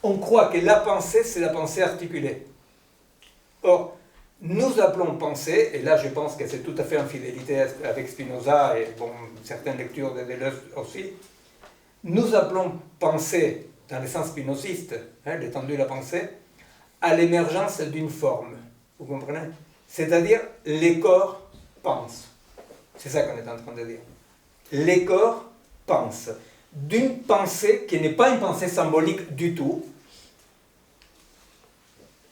qu'on croit que la pensée, c'est la pensée articulée. Or, nous appelons pensée, et là je pense que c'est tout à fait en fidélité avec Spinoza et bon, certaines lectures de Deleuze aussi, nous appelons pensée, dans le sens spinoziste, l'étendue de la pensée, à l'émergence d'une forme. Vous comprenez? C'est-à-dire, les corps pensent. C'est ça qu'on est en train de dire. Les corps pensent. D'une pensée qui n'est pas une pensée symbolique du tout.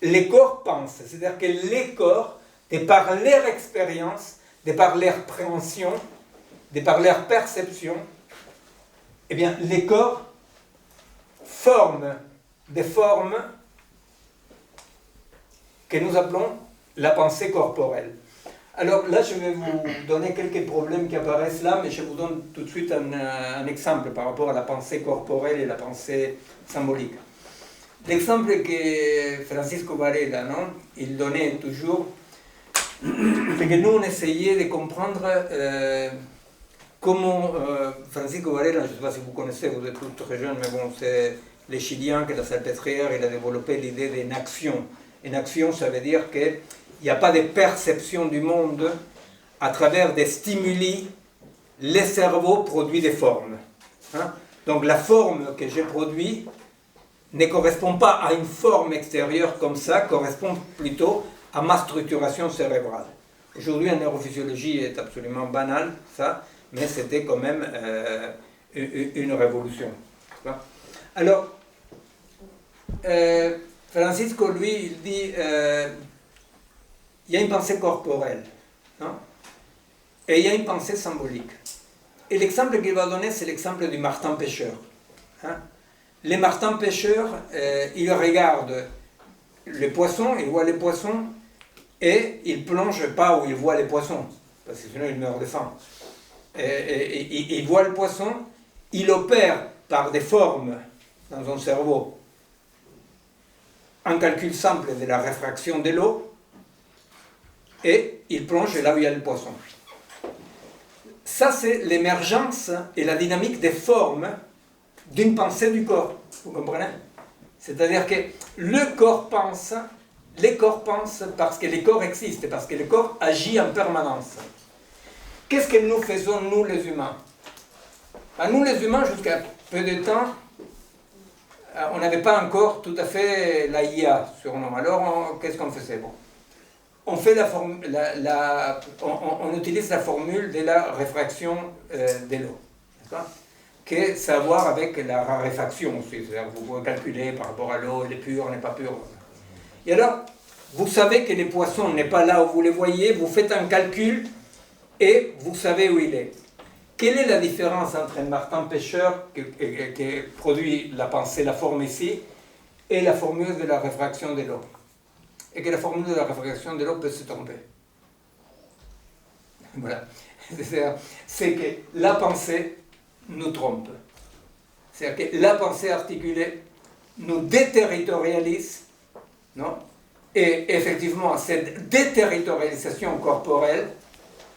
Les corps pensent. C'est-à-dire que les corps, de par leur expérience, de par leur préhension, de par leur perception, eh bien, les corps forment des formes que nous appelons la pensée corporelle. Alors là, je vais vous donner quelques problèmes qui apparaissent là, mais je vous donne tout de suite un exemple par rapport à la pensée corporelle et la pensée symbolique. L'exemple que Francisco Varela, non, il donnait toujours, c'est que nous, on essayait de comprendre comment Francisco Varela, je ne sais pas si vous connaissez, vous êtes tous très jeunes, mais bon, c'est les Chiliens que la Salpêtrière, il a développé l'idée d'une action. Une action, ça veut dire qu'il n'y a pas de perception du monde à travers des stimuli. Le cerveau produit des formes. Hein? Donc la forme que j'ai produite ne correspond pas à une forme extérieure comme ça, correspond plutôt à ma structuration cérébrale. Aujourd'hui, la neurophysiologie est absolument banale, ça, mais c'était quand même une révolution. Alors, Francisco, lui, il dit il y a une pensée corporelle, non? Et il y a une pensée symbolique. Et l'exemple qu'il va donner, c'est l'exemple du martin pêcheur. Hein? Les martins pêcheurs, ils regardent les poissons, ils voient les poissons, et ils ne plongent pas où ils voient les poissons, parce que sinon ils meurent de faim. Ils voient le poisson, ils opèrent par des formes dans son cerveau un calcul simple de la réfraction de l'eau, et ils plongent là où il y a le poisson. Ça, c'est l'émergence et la dynamique des formes d'une pensée du corps. Vous comprenez? C'est-à-dire que le corps pense, les corps pensent parce que les corps existent, parce que le corps agit en permanence. Qu'est-ce que nous faisons, nous les humains? Nous les humains, jusqu'à peu de temps, on n'avait pas encore tout à fait la IA sur nous. Alors, qu'est-ce qu'on faisait? Bon. On utilise la formule de la réfraction de l'eau. Que ça a à voir avec la raréfaction aussi. C'est-à-dire que vous pouvez calculer par rapport à l'eau, elle est pure, elle n'est pas pure. Et alors, vous savez que les poissons n'est pas là où vous les voyez, vous faites un calcul et vous savez où il est. Quelle est la différence entre un martin pêcheur qui produit la pensée, la forme ici, et la formule de la réfraction de l'eau? Et que la formule de la réfraction de l'eau peut se tromper. Voilà. C'est que la pensée nous trompe. C'est-à-dire que la pensée articulée nous déterritorialise, non? Et effectivement, cette déterritorialisation corporelle,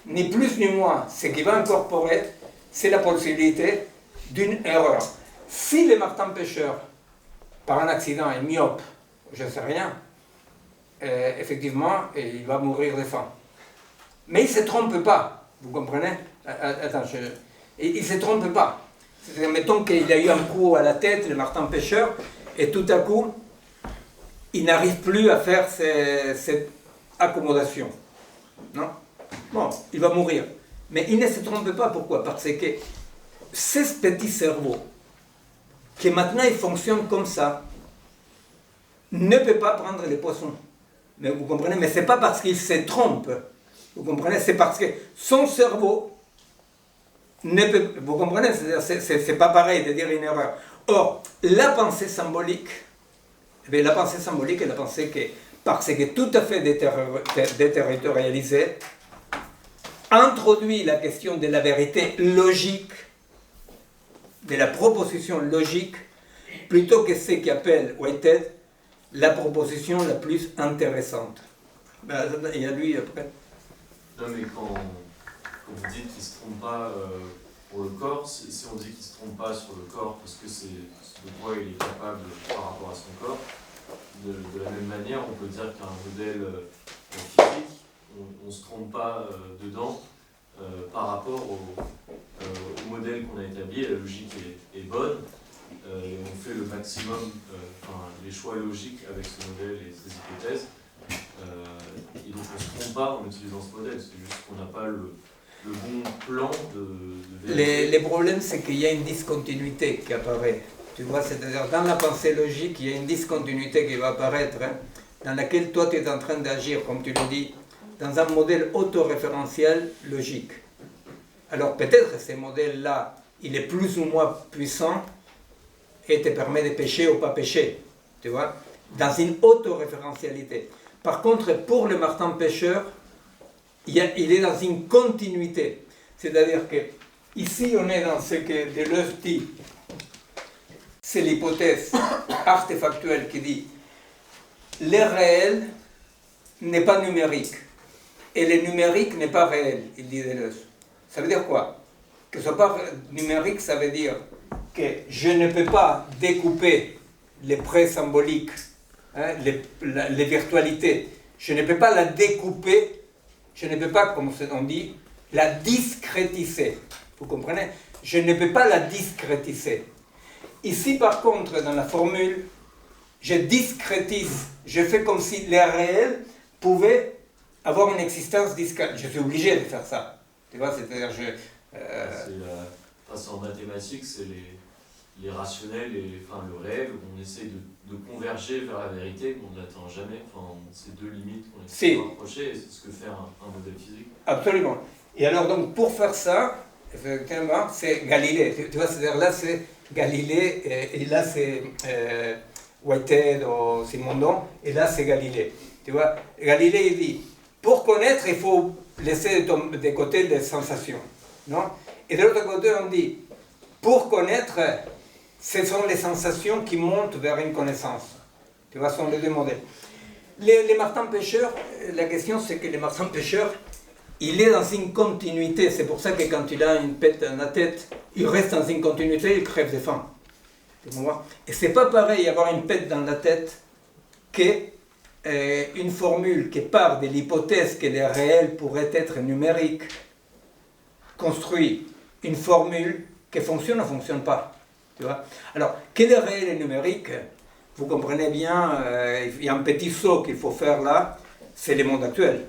ni plus ni moins, ce qui va incorporer, c'est la possibilité d'une erreur. Si le martin pêcheur, par un accident, est myope, je ne sais rien, effectivement, il va mourir de faim. Mais il ne se trompe pas, vous comprenez? Attends, il ne se trompe pas. Mettons qu'il a eu un coup à la tête, le martin pêcheur, et tout à coup, il n'arrive plus à faire cette accommodation. Non? Bon, il va mourir. Mais il ne se trompe pas, pourquoi? Parce que ce petit cerveau, qui maintenant il fonctionne comme ça, ne peut pas prendre les poissons. Mais vous comprenez? Mais ce n'est pas parce qu'il se trompe. Vous comprenez? C'est parce que son cerveau ne peut... Vous comprenez? C'est pas pareil de dire une erreur. Or, la pensée symbolique, eh la pensée symbolique est la pensée que, parce que tout à fait déterritorialisée, introduit la question de la vérité logique, de la proposition logique, plutôt que ce qu'appelle Whitehead la proposition la plus intéressante. Il y a lui après. Non mais quand vous dites qu'il ne se trompe pas pour le corps, si on dit qu'il ne se trompe pas sur le corps parce que c'est de quoi il est capable par rapport à son corps, de la même manière, on peut dire qu'un modèle physique, on ne se trompe pas dedans par rapport au modèle qu'on a établi, la logique est bonne, et on fait le maximum, les choix logiques avec ce modèle et ces hypothèses. Et donc on ne se trompe pas en utilisant ce modèle, c'est juste qu'on n'a pas le bon plan de vérité. Les problèmes, c'est qu'il y a une discontinuité qui apparaît. Tu vois, c'est-à-dire dans la pensée logique, il y a une discontinuité qui va apparaître, hein, dans laquelle toi tu es en train d'agir, comme tu le dis, dans un modèle autoréférentiel logique. Alors peut-être ce modèle-là, il est plus ou moins puissant et te permet de pécher ou pas pécher, tu vois, dans une autoréférentialité. Par contre, pour le Martin pêcheur, il est dans une continuité. C'est-à-dire que ici, on est dans ce que Deleuze dit. C'est l'hypothèse artefactuelle qui dit le réel n'est pas numérique et le numérique n'est pas réel, il dit Deleuze. Ça veut dire quoi? Que ce soit pas numérique, ça veut dire que je ne peux pas découper les prêts symboliques, hein, les virtualités. Je ne peux pas la découper, je ne peux pas, comme on dit, la discrétiser. Vous comprenez? Je ne peux pas la discrétiser. Ici, par contre, dans la formule, je discrétise, je fais comme si les réels pouvaient avoir une existence discrète. Je suis obligé de faire ça. Tu vois, c'est-à-dire, C'est en mathématiques, c'est les rationnels et le réel, où on essaie de converger vers la vérité, mais on n'atteint jamais. C'est deux limites qu'on essaie de rapprocher, et c'est ce que fait un modèle physique. Absolument. Et alors, donc, pour faire ça, effectivement, c'est Galilée. Tu vois, c'est-à-dire là, c'est Galilée, et là, c'est Whitehead ou Simondon, et là, c'est Galilée. Tu vois, Galilée, il dit, pour connaître, il faut laisser de côté les sensations. Non? Et de l'autre côté, on dit, pour connaître, ce sont les sensations qui montent vers une connaissance. Tu vois, ce sont les deux modèles. Les Martin pêcheurs, la question c'est que les Martin pêcheurs, il est dans une continuité. C'est pour ça que quand il a une pète dans la tête, il reste dans une continuité, il crève de faim. Et c'est pas pareil avoir une pète dans la tête qu'une formule qui part de l'hypothèse que le réel pourrait être numérique, construit une formule qui fonctionne ou ne fonctionne pas. Tu vois? Alors, que le réel est numérique, vous comprenez bien, il y a un petit saut qu'il faut faire là, c'est le monde actuel.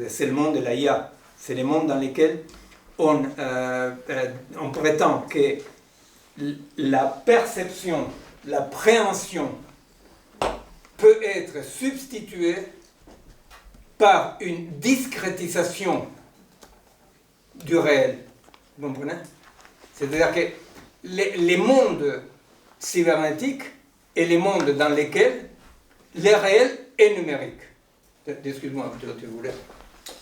C'est le monde de la IA. C'est le monde dans lequel on prétend que la perception, la préhension peut être substituée par une discrétisation du réel. Vous comprenez? C'est-à-dire que les mondes cybernétiques et les mondes dans lesquels le réel est numérique. Excuse-moi, tu voulais.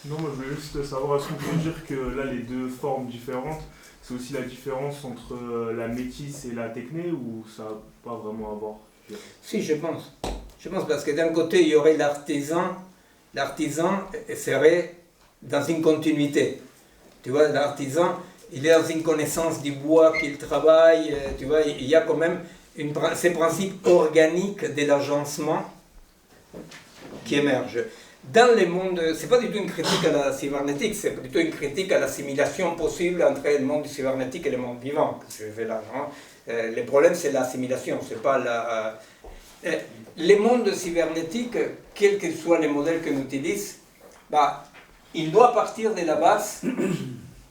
Non, moi je voulais juste savoir, est-ce qu'on peut dire que là les deux formes différentes, c'est aussi la différence entre la métisse et la techné, ou ça n'a pas vraiment à voir? Si, je pense. Je pense parce que d'un côté il y aurait l'artisan. L'artisan serait dans une continuité. Tu vois, l'artisan, il est dans une connaissance du bois qu'il travaille. Tu vois, il y a quand même ces principes organiques de l'agencement qui émergent. Dans le monde, c'est pas du tout une critique à la cybernétique, c'est plutôt une critique à l'assimilation possible entre le monde cybernétique et le monde vivant que je fais là. Hein. Le problème, c'est l'assimilation, c'est pas la. Les mondes cybernétiques, quels que soient les modèles qu'on utilise, il doit partir de la base,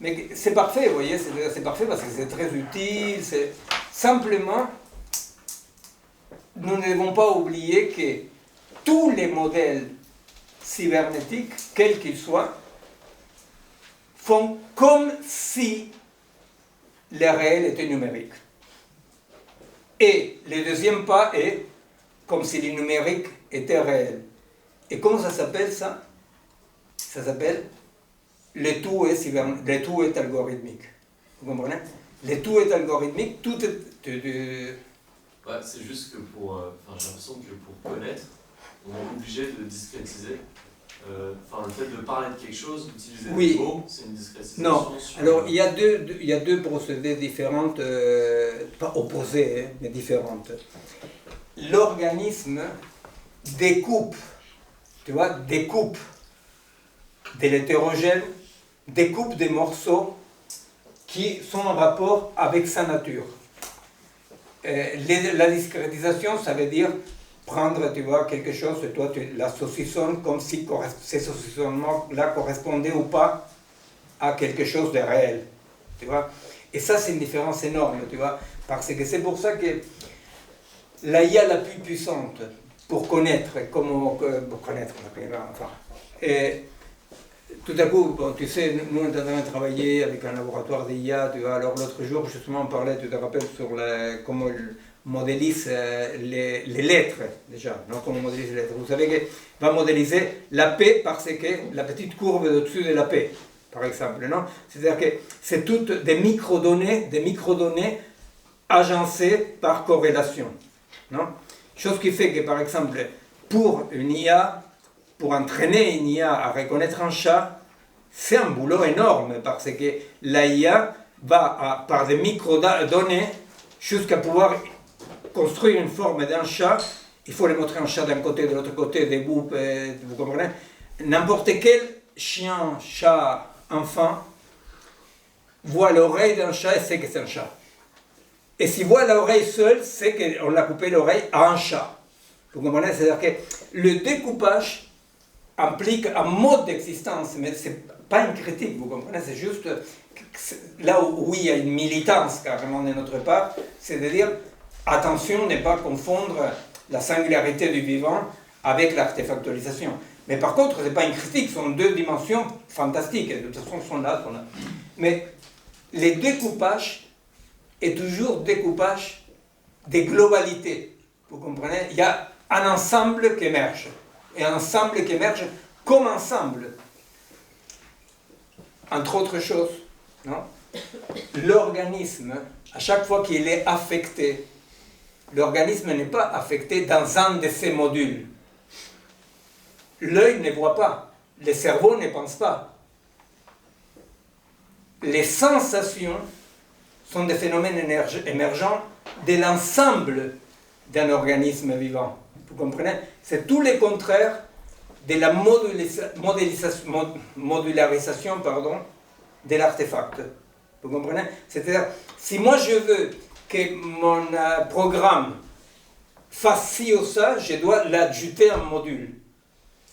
mais c'est parfait, vous voyez, c'est parfait parce que c'est très utile. Simplement, nous ne devons pas oublier que tous les modèles cybernétiques, quels qu'ils soient, font comme si le réel était numérique. Et le deuxième pas est comme si le numérique était réel. Et comment ça s'appelle ça? Ça s'appelle le tout est algorithmique. Vous comprenez? Le tout est algorithmique, tout est... C'est juste que j'ai l'impression que pour connaître, on est obligé de discrétiser. Le fait de parler de quelque chose, d'utiliser des mots, c'est une discrétisation. Non, alors il y a deux procédés différents, pas opposés, mais différentes. l'organisme découpe, tu vois, découpe de l'hétérogène, découpe des morceaux qui sont en rapport avec sa nature. La discrétisation, ça veut dire prendre, tu vois, quelque chose et toi tu la saucissonnes comme si ces saucissonnements-là correspondaient ou pas à quelque chose de réel, tu vois. Et ça, c'est une différence énorme, tu vois, parce que c'est pour ça que l'IA la plus puissante pour connaître, enfin, et tout à coup, bon, tu sais, nous on est en train de travailler avec un laboratoire d'IA, tu vois, alors l'autre jour, justement, on parlait, tu te rappelles, sur comment on modélise les lettres, déjà, non, comment on modélise les lettres. Vous savez qu'il va modéliser la paix parce que la petite courbe au-dessus de la paix, par exemple, non? C'est-à-dire que c'est toutes des microdonnées agencées par corrélation, non? Chose qui fait que, par exemple, pour une IA, pour entraîner une IA à reconnaître un chat, c'est un boulot énorme parce que la IA va par des microdonnées jusqu'à pouvoir construire une forme d'un chat. Il faut les montrer un chat d'un côté, de l'autre côté, des bouts, vous comprenez? N'importe quel chien, chat, enfant voit l'oreille d'un chat et sait que c'est un chat. Et s'il voit l'oreille seule, c'est qu'on a coupé l'oreille à un chat. Vous comprenez? C'est-à-dire que le découpage implique un mode d'existence, mais ce n'est pas une critique, vous comprenez? C'est juste là où il y a une militance carrément de notre part, c'est de dire attention, ne pas confondre la singularité du vivant avec l'artefactualisation. Mais par contre, ce n'est pas une critique, ce sont deux dimensions fantastiques, de toute façon, sont là. Mais les découpages est toujours découpage des globalités, vous comprenez? Il y a un ensemble qui émerge. Et un ensemble qui émerge comme ensemble. Entre autres choses, non? L'organisme, à chaque fois qu'il est affecté, l'organisme n'est pas affecté dans un de ses modules. L'œil ne voit pas, le cerveau ne pense pas. Les sensations sont des phénomènes émergents de l'ensemble d'un organisme vivant. Vous comprenez? C'est tout le contraire de la modularisation de l'artefact. Vous comprenez? C'est-à-dire, si moi je veux que mon programme fasse ci ou ça, je dois l'adjuter un module.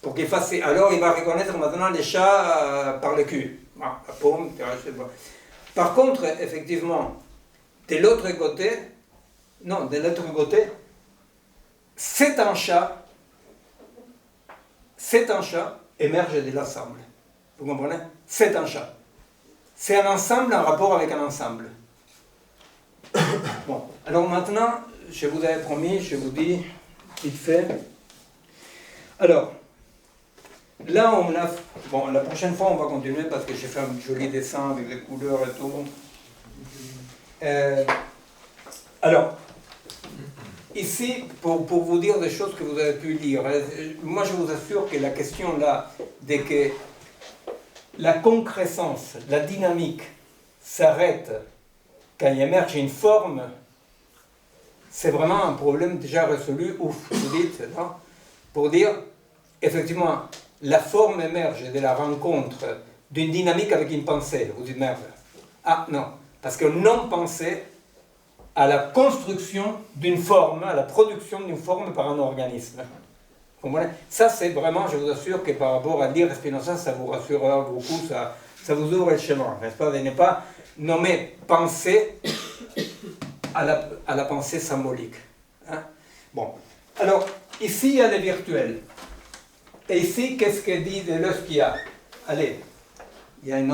Pour qu'il fasse ci. Alors il va reconnaître maintenant les chats par le cul. Ah, la paume, je sais pas. Par contre, effectivement, de l'autre côté, c'est un chat émerge de l'ensemble. Vous comprenez? C'est un chat. C'est un ensemble en rapport avec un ensemble. Bon, alors maintenant, je vous avais promis, je vous dis, vite fait. Alors, là, on a... Bon, la prochaine fois, on va continuer parce que j'ai fait un joli dessin avec les couleurs et tout. Alors, ici, pour vous dire des choses que vous avez pu lire, moi je vous assure que la question là, dès que la concrescence, la dynamique s'arrête quand il émerge une forme, c'est vraiment un problème déjà résolu, ouf, vous dites, non? Pour dire, effectivement, la forme émerge de la rencontre d'une dynamique avec une pensée. Vous dites, merde. Ah non, parce que non-pensée à la construction d'une forme, à la production d'une forme par un organisme. Vous comprenez? Ça, c'est vraiment, je vous assure que par rapport à lire Spinoza, ça vous rassurera beaucoup, ça vous ouvre le chemin, n'est-ce pas? De ne pas nommer pensée à la pensée symbolique. Hein? Bon, alors, ici, il y a le virtuel. Et ici, qu'est-ce que dit Deleuze qu'il y a? Allez, il y a un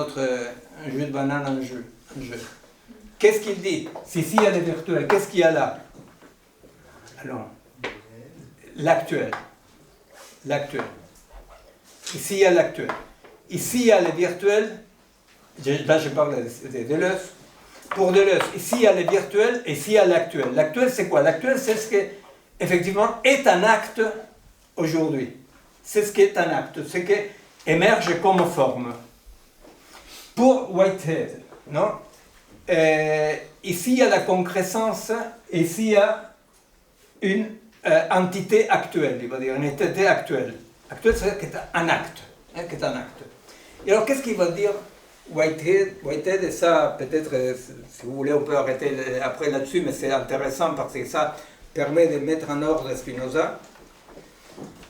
jeu de banane en jeu. Qu'est-ce qu'il dit? Si ici, il y a le virtuel, qu'est-ce qu'il y a là? Alors, l'actuel. L'actuel. Ici, il y a l'actuel. Ici, il y a le virtuel. Là, je parle de Deleuze. Pour Deleuze, ici, il y a le virtuel et ici, il y a l'actuel. L'actuel, c'est quoi? L'actuel, c'est ce qui, effectivement, est un acte aujourd'hui. C'est ce qui est un acte, ce qui émerge comme forme. Pour Whitehead, non? Ici, il y a la concrescence, et ici, il y a une entité actuelle, il va dire, une entité actuelle. Actuelle, c'est-à-dire que c'est un acte. Qui est un acte. Et alors, qu'est-ce qu'il va dire Whitehead, et ça, peut-être, si vous voulez, on peut arrêter après là-dessus, mais c'est intéressant parce que ça permet de mettre en ordre Spinoza.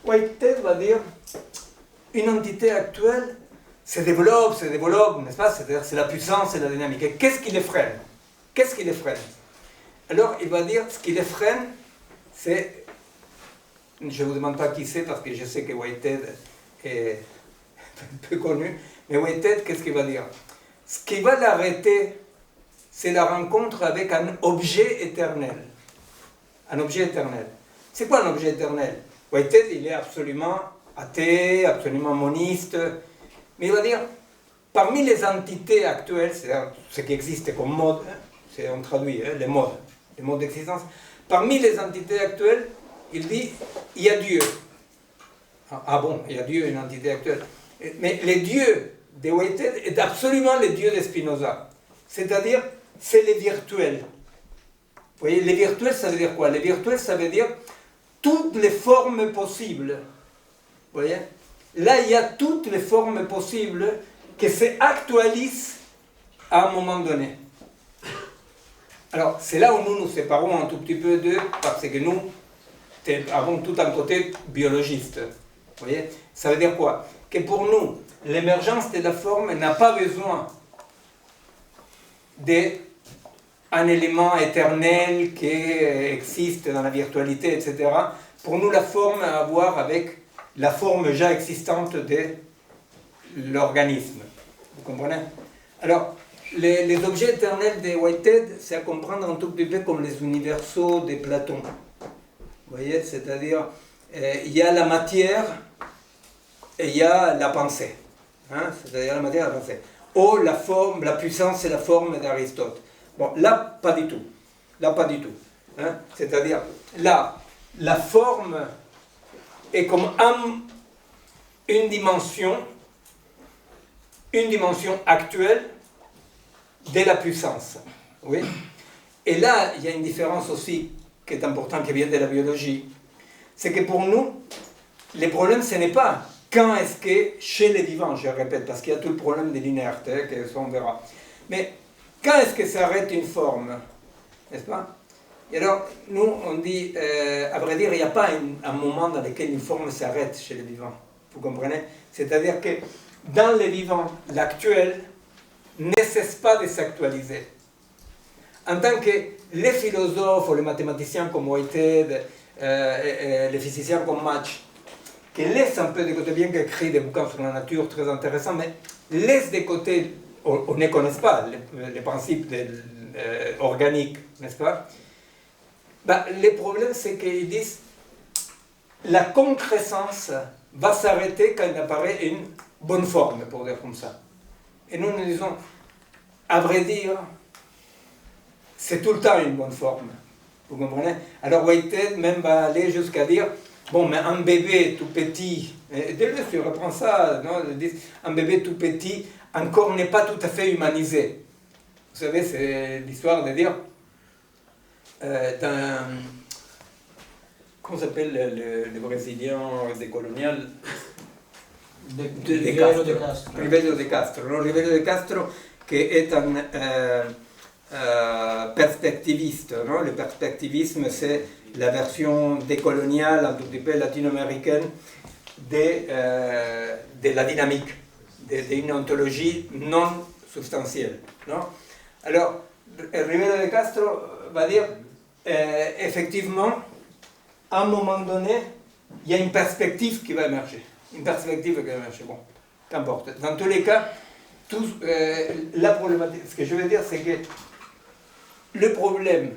Whitehead va dire, une entité actuelle se développe, n'est-ce pas? C'est-à-dire, c'est la puissance et la dynamique. Et qu'est-ce qui les freine? Qu'est-ce qui les freine? Alors, il va dire, ce qui les freine, c'est... Je ne vous demande pas qui c'est, parce que je sais que Whitehead est peu connu, mais Whitehead, qu'est-ce qu'il va dire? Ce qui va l'arrêter, c'est la rencontre avec un objet éternel. Un objet éternel. C'est quoi un objet éternel? Whitehead, il est absolument athée, absolument moniste, mais il va dire, parmi les entités actuelles, c'est-à-dire ce qui existe comme mode, on traduit les modes d'existence, parmi les entités actuelles, il dit, il y a Dieu. Ah bon, il y a Dieu, une entité actuelle. Mais les dieux de Whitehead est absolument les dieux de Spinoza. C'est-à-dire, c'est les virtuels. Vous voyez, les virtuels, ça veut dire quoi? Les virtuels, ça veut dire toutes les formes possibles. Vous voyez? Là, il y a toutes les formes possibles qui s'actualisent à un moment donné. Alors, c'est là où nous nous séparons un tout petit peu d'eux, parce que nous avons tout un côté biologiste. Vous voyez? Ça veut dire quoi? Que pour nous, l'émergence de la forme n'a pas besoin d'un élément éternel qui existe dans la virtualité, etc. Pour nous, la forme a à voir avec la forme déjà existante de l'organisme. Vous comprenez? Alors, les objets éternels de Whitehead, c'est à comprendre un tout petit peu comme les universaux de Platon. Vous voyez? C'est-à-dire, il y a la matière et il y a la pensée. Hein? C'est-à-dire la matière et la pensée. Ou la forme, la puissance et la forme d'Aristote. Bon, là, pas du tout. Là, pas du tout. Hein? C'est-à-dire, là, la forme est comme une dimension actuelle de la puissance. Oui? Et là, il y a une différence aussi qui est importante, qui vient de la biologie. C'est que pour nous, le problème, ce n'est pas quand est-ce que, chez les vivants, je répète, parce qu'il y a tout le problème de l'inerte, que ça on verra. Mais quand est-ce que s'arrête une forme? N'est-ce pas? Et alors, nous, on dit, à vrai dire, il n'y a pas un moment dans lequel une forme s'arrête chez les vivants. Vous comprenez? C'est-à-dire que dans les vivants, l'actuel ne cesse pas de s'actualiser. En tant que les philosophes ou les mathématiciens comme Whitehead, les physiciens comme Mach, qui laissent un peu de côté, bien qu'écrit des bouquins sur la nature très intéressants, mais laissent de côté, on ne connaît pas les principes organiques, n'est-ce pas? Ben, le problème, c'est qu'ils disent la concrescence va s'arrêter quand il apparaît une bonne forme, pour dire comme ça. Et nous disons, à vrai dire, c'est tout le temps une bonne forme. Vous comprenez? Alors Whitehead même va aller jusqu'à dire, bon, mais un bébé tout petit, et Deleuze, tu reprends ça, non? Un bébé tout petit encore n'est pas tout à fait humanisé. Vous savez, c'est l'histoire de dire, comment s'appelle le Brésilien décolonial de Castro. Rivelio de Castro. Rivelio de Castro, qui est un perspectiviste. Non? Le perspectivisme, c'est la version décoloniale, un tout petit peu latino-américaine, de la dynamique, d'une ontologie non substantielle. Non? Alors, Rivelio de Castro va dire, effectivement, à un moment donné, il y a une perspective qui va émerger. Une perspective qui va émerger. Bon, qu'importe. Dans tous les cas, la problématique, ce que je veux dire, c'est que le problème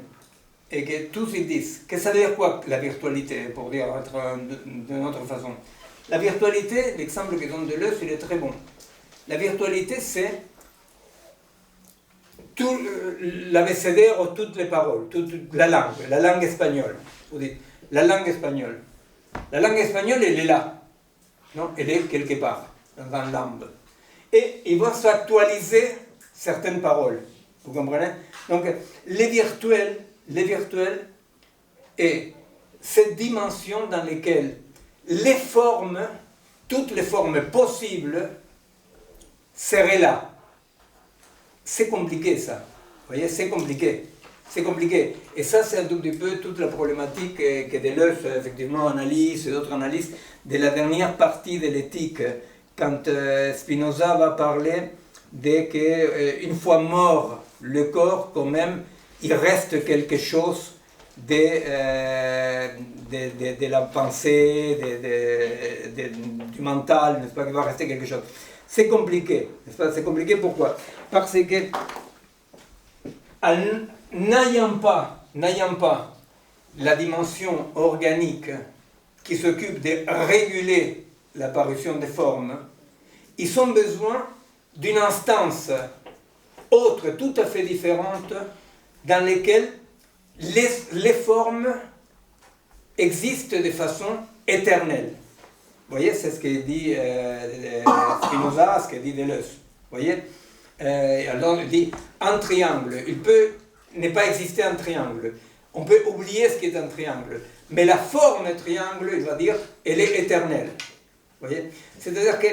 est que tous ils disent, que ça veut dire quoi la virtualité, pour dire d'une autre façon. La virtualité, l'exemple que donne Deleuze, il est très bon. La virtualité, c'est tout l'abécédaire ou toutes les paroles, toute la langue espagnole. Vous dites, la langue espagnole. La langue espagnole, elle est là. Non? Elle est quelque part, dans un lambe. Et il va s'actualiser certaines paroles. Vous comprenez? Donc, les virtuels et cette dimension dans laquelle les formes, toutes les formes possibles, seraient là. C'est compliqué ça. Vous voyez, c'est compliqué. C'est compliqué. Et ça, c'est un tout petit peu toute la problématique que Deleuze, effectivement, analyse et d'autres analysent de la dernière partie de l'éthique, quand Spinoza va parler de qu'une fois mort le corps, quand même, il reste quelque chose de la pensée, du mental, n'est-ce pas, qu'il va rester quelque chose. C'est compliqué, n'est-ce pas? C'est compliqué, pourquoi? Parce que, n'ayant pas la dimension organique qui s'occupe de réguler l'apparition des formes, ils ont besoin d'une instance autre, tout à fait différente, dans laquelle les formes existent de façon éternelle. Vous voyez, c'est ce que dit Spinoza, ce que dit Deleuze. Vous voyez, alors il dit un triangle, il peut ne pas exister un triangle. On peut oublier ce qui est un triangle. Mais la forme triangle, il va dire, elle est éternelle. Vous voyez, c'est-à-dire que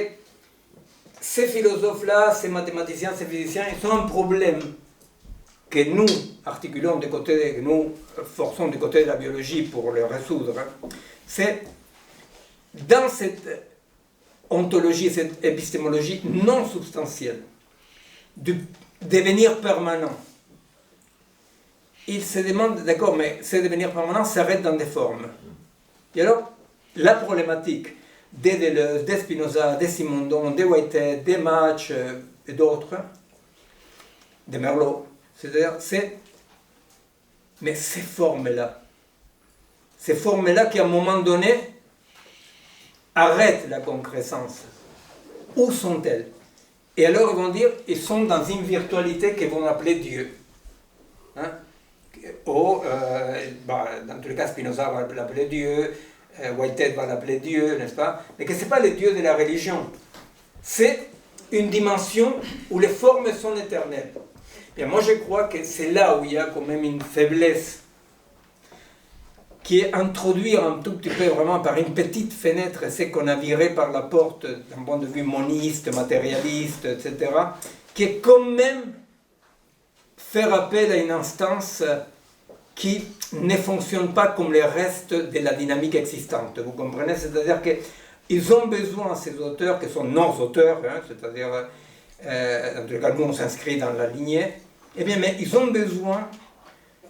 ces philosophes-là, ces mathématiciens, ces physiciens, ils ont un problème que nous articulons du côté, que nous forçons du côté de la biologie pour le résoudre. C'est dans cette ontologie, cette épistémologie non substantielle, du devenir permanent. Il se demande, d'accord, mais ce devenir permanent s'arrête dans des formes. Et alors, la problématique des Deleuze, des Spinoza, des Simondon, des Whitehead, des Mach et d'autres, des Merleau, c'est-à-dire, mais ces formes-là qui à un moment donné arrêtent la concrescence, où sont-elles? Et alors ils vont dire, ils sont dans une virtualité qu'ils vont appeler Dieu. Hein? Dans tous les cas, Spinoza va l'appeler Dieu, Whitehead va l'appeler Dieu, n'est-ce pas? Mais que ce n'est pas le Dieu de la religion. C'est une dimension où les formes sont éternelles. Bien, moi, je crois que c'est là où il y a quand même une faiblesse qui est introduite un tout petit peu vraiment par une petite fenêtre, c'est qu'on a viré par la porte d'un point de vue moniste, matérialiste, etc., qui est quand même faire appel à une instance qui ne fonctionne pas comme le reste de la dynamique existante. Vous comprenez? C'est-à-dire qu'ils ont besoin, ces auteurs, qui sont nos auteurs, hein, c'est-à-dire, dans tous les cas, nous, on s'inscrit dans la lignée, eh bien, mais ils ont besoin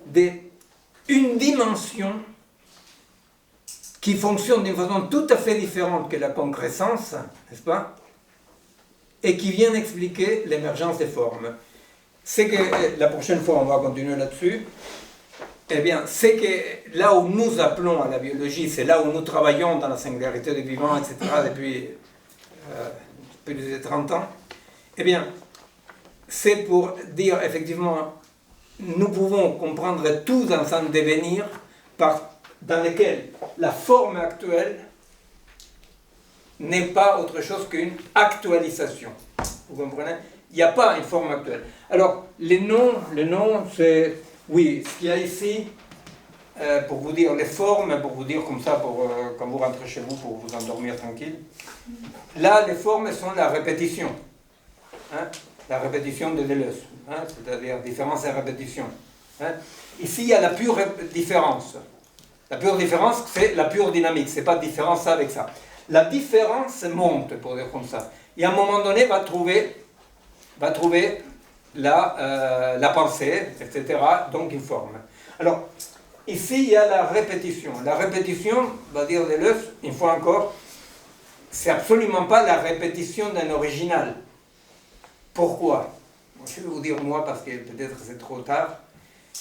d'une dimension qui fonctionne d'une façon tout à fait différente que la concrescence, n'est-ce pas? Et qui vient expliquer l'émergence des formes. C'est que, la prochaine fois, on va continuer là-dessus, eh bien, c'est que là où nous appelons à la biologie, c'est là où nous travaillons dans la singularité des vivants, etc., depuis plus de 30 ans, eh bien, c'est pour dire, effectivement, nous pouvons comprendre tout dans un devenir dans lequel la forme actuelle n'est pas autre chose qu'une actualisation. Vous comprenez? Il n'y a pas une forme actuelle. Alors, les noms, c'est... Oui, ce qu'il y a ici, pour vous dire les formes, pour vous dire comme ça, quand vous rentrez chez vous, pour vous endormir tranquille. Là, les formes sont la répétition. Hein? La répétition de Deleuze. Hein? C'est-à-dire différence et répétition. Hein? Ici, il y a la pure différence. La pure différence, c'est la pure dynamique. Ce n'est pas différence avec ça. La différence monte, pour dire comme ça. Et à un moment donné, va trouver la pensée, etc., donc une forme. Alors, ici, il y a la répétition. La répétition, va dire Deleuze, une fois encore, c'est absolument pas la répétition d'un original. Pourquoi? Je vais vous dire moi, parce que peut-être c'est trop tard,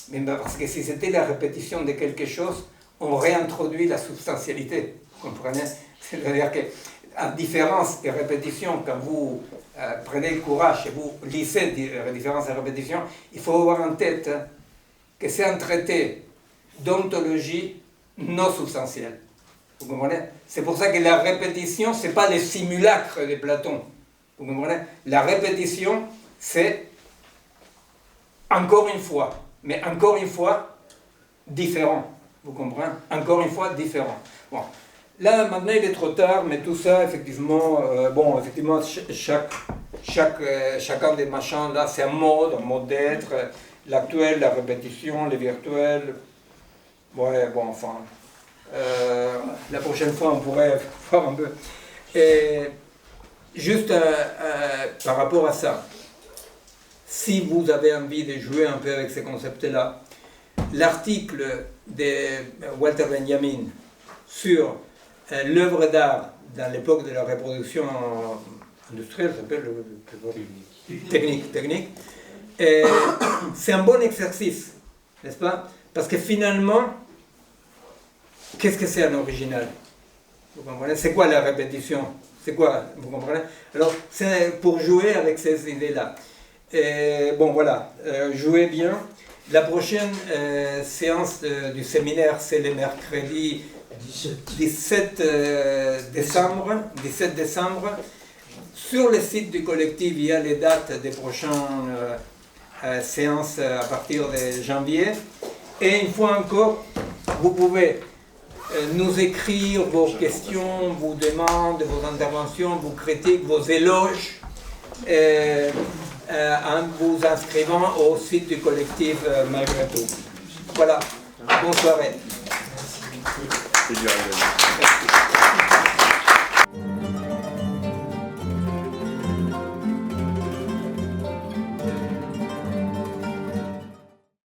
mais parce que si c'était la répétition de quelque chose, on réintroduit la substantialité. Vous comprenez? C'est-à-dire que, à différence et répétition, quand vous prenez le courage et vous lisez différence et répétition, il faut avoir en tête que c'est un traité d'ontologie non substantielle. Vous comprenez? C'est pour ça que la répétition, ce n'est pas le simulacre de Platon. Vous comprenez? La répétition, c'est encore une fois, mais encore une fois, différent. Vous comprenez? Encore une fois, différent. Bon. Là, maintenant, il est trop tard, mais tout ça, effectivement, effectivement, chacun des machins, là, c'est un mode d'être. L'actuel, la répétition, les virtuels. Ouais, bon, enfin. La prochaine fois, on pourrait voir un peu. Et juste par rapport à ça, si vous avez envie de jouer un peu avec ces concepts-là, l'article de Walter Benjamin sur l'œuvre d'art dans l'époque de la reproduction industrielle, ça s'appelle technique. C'est un bon exercice, n'est-ce pas? Parce que finalement, qu'est-ce que c'est un original? Vous comprenez? C'est quoi la répétition? C'est quoi? Vous comprenez? Alors, c'est pour jouer avec ces idées-là. Bon, voilà, jouez bien. La prochaine séance du séminaire, c'est le mercredi 17 décembre. Sur le site du collectif, il y a les dates des prochaines séances à partir de janvier. Et une fois encore, vous pouvez nous écrire vos questions, vos demandes, vos interventions, vos critiques, vos éloges, en vous inscrivant au site du collectif malgré tout. Voilà, bonne soirée. C'est dur.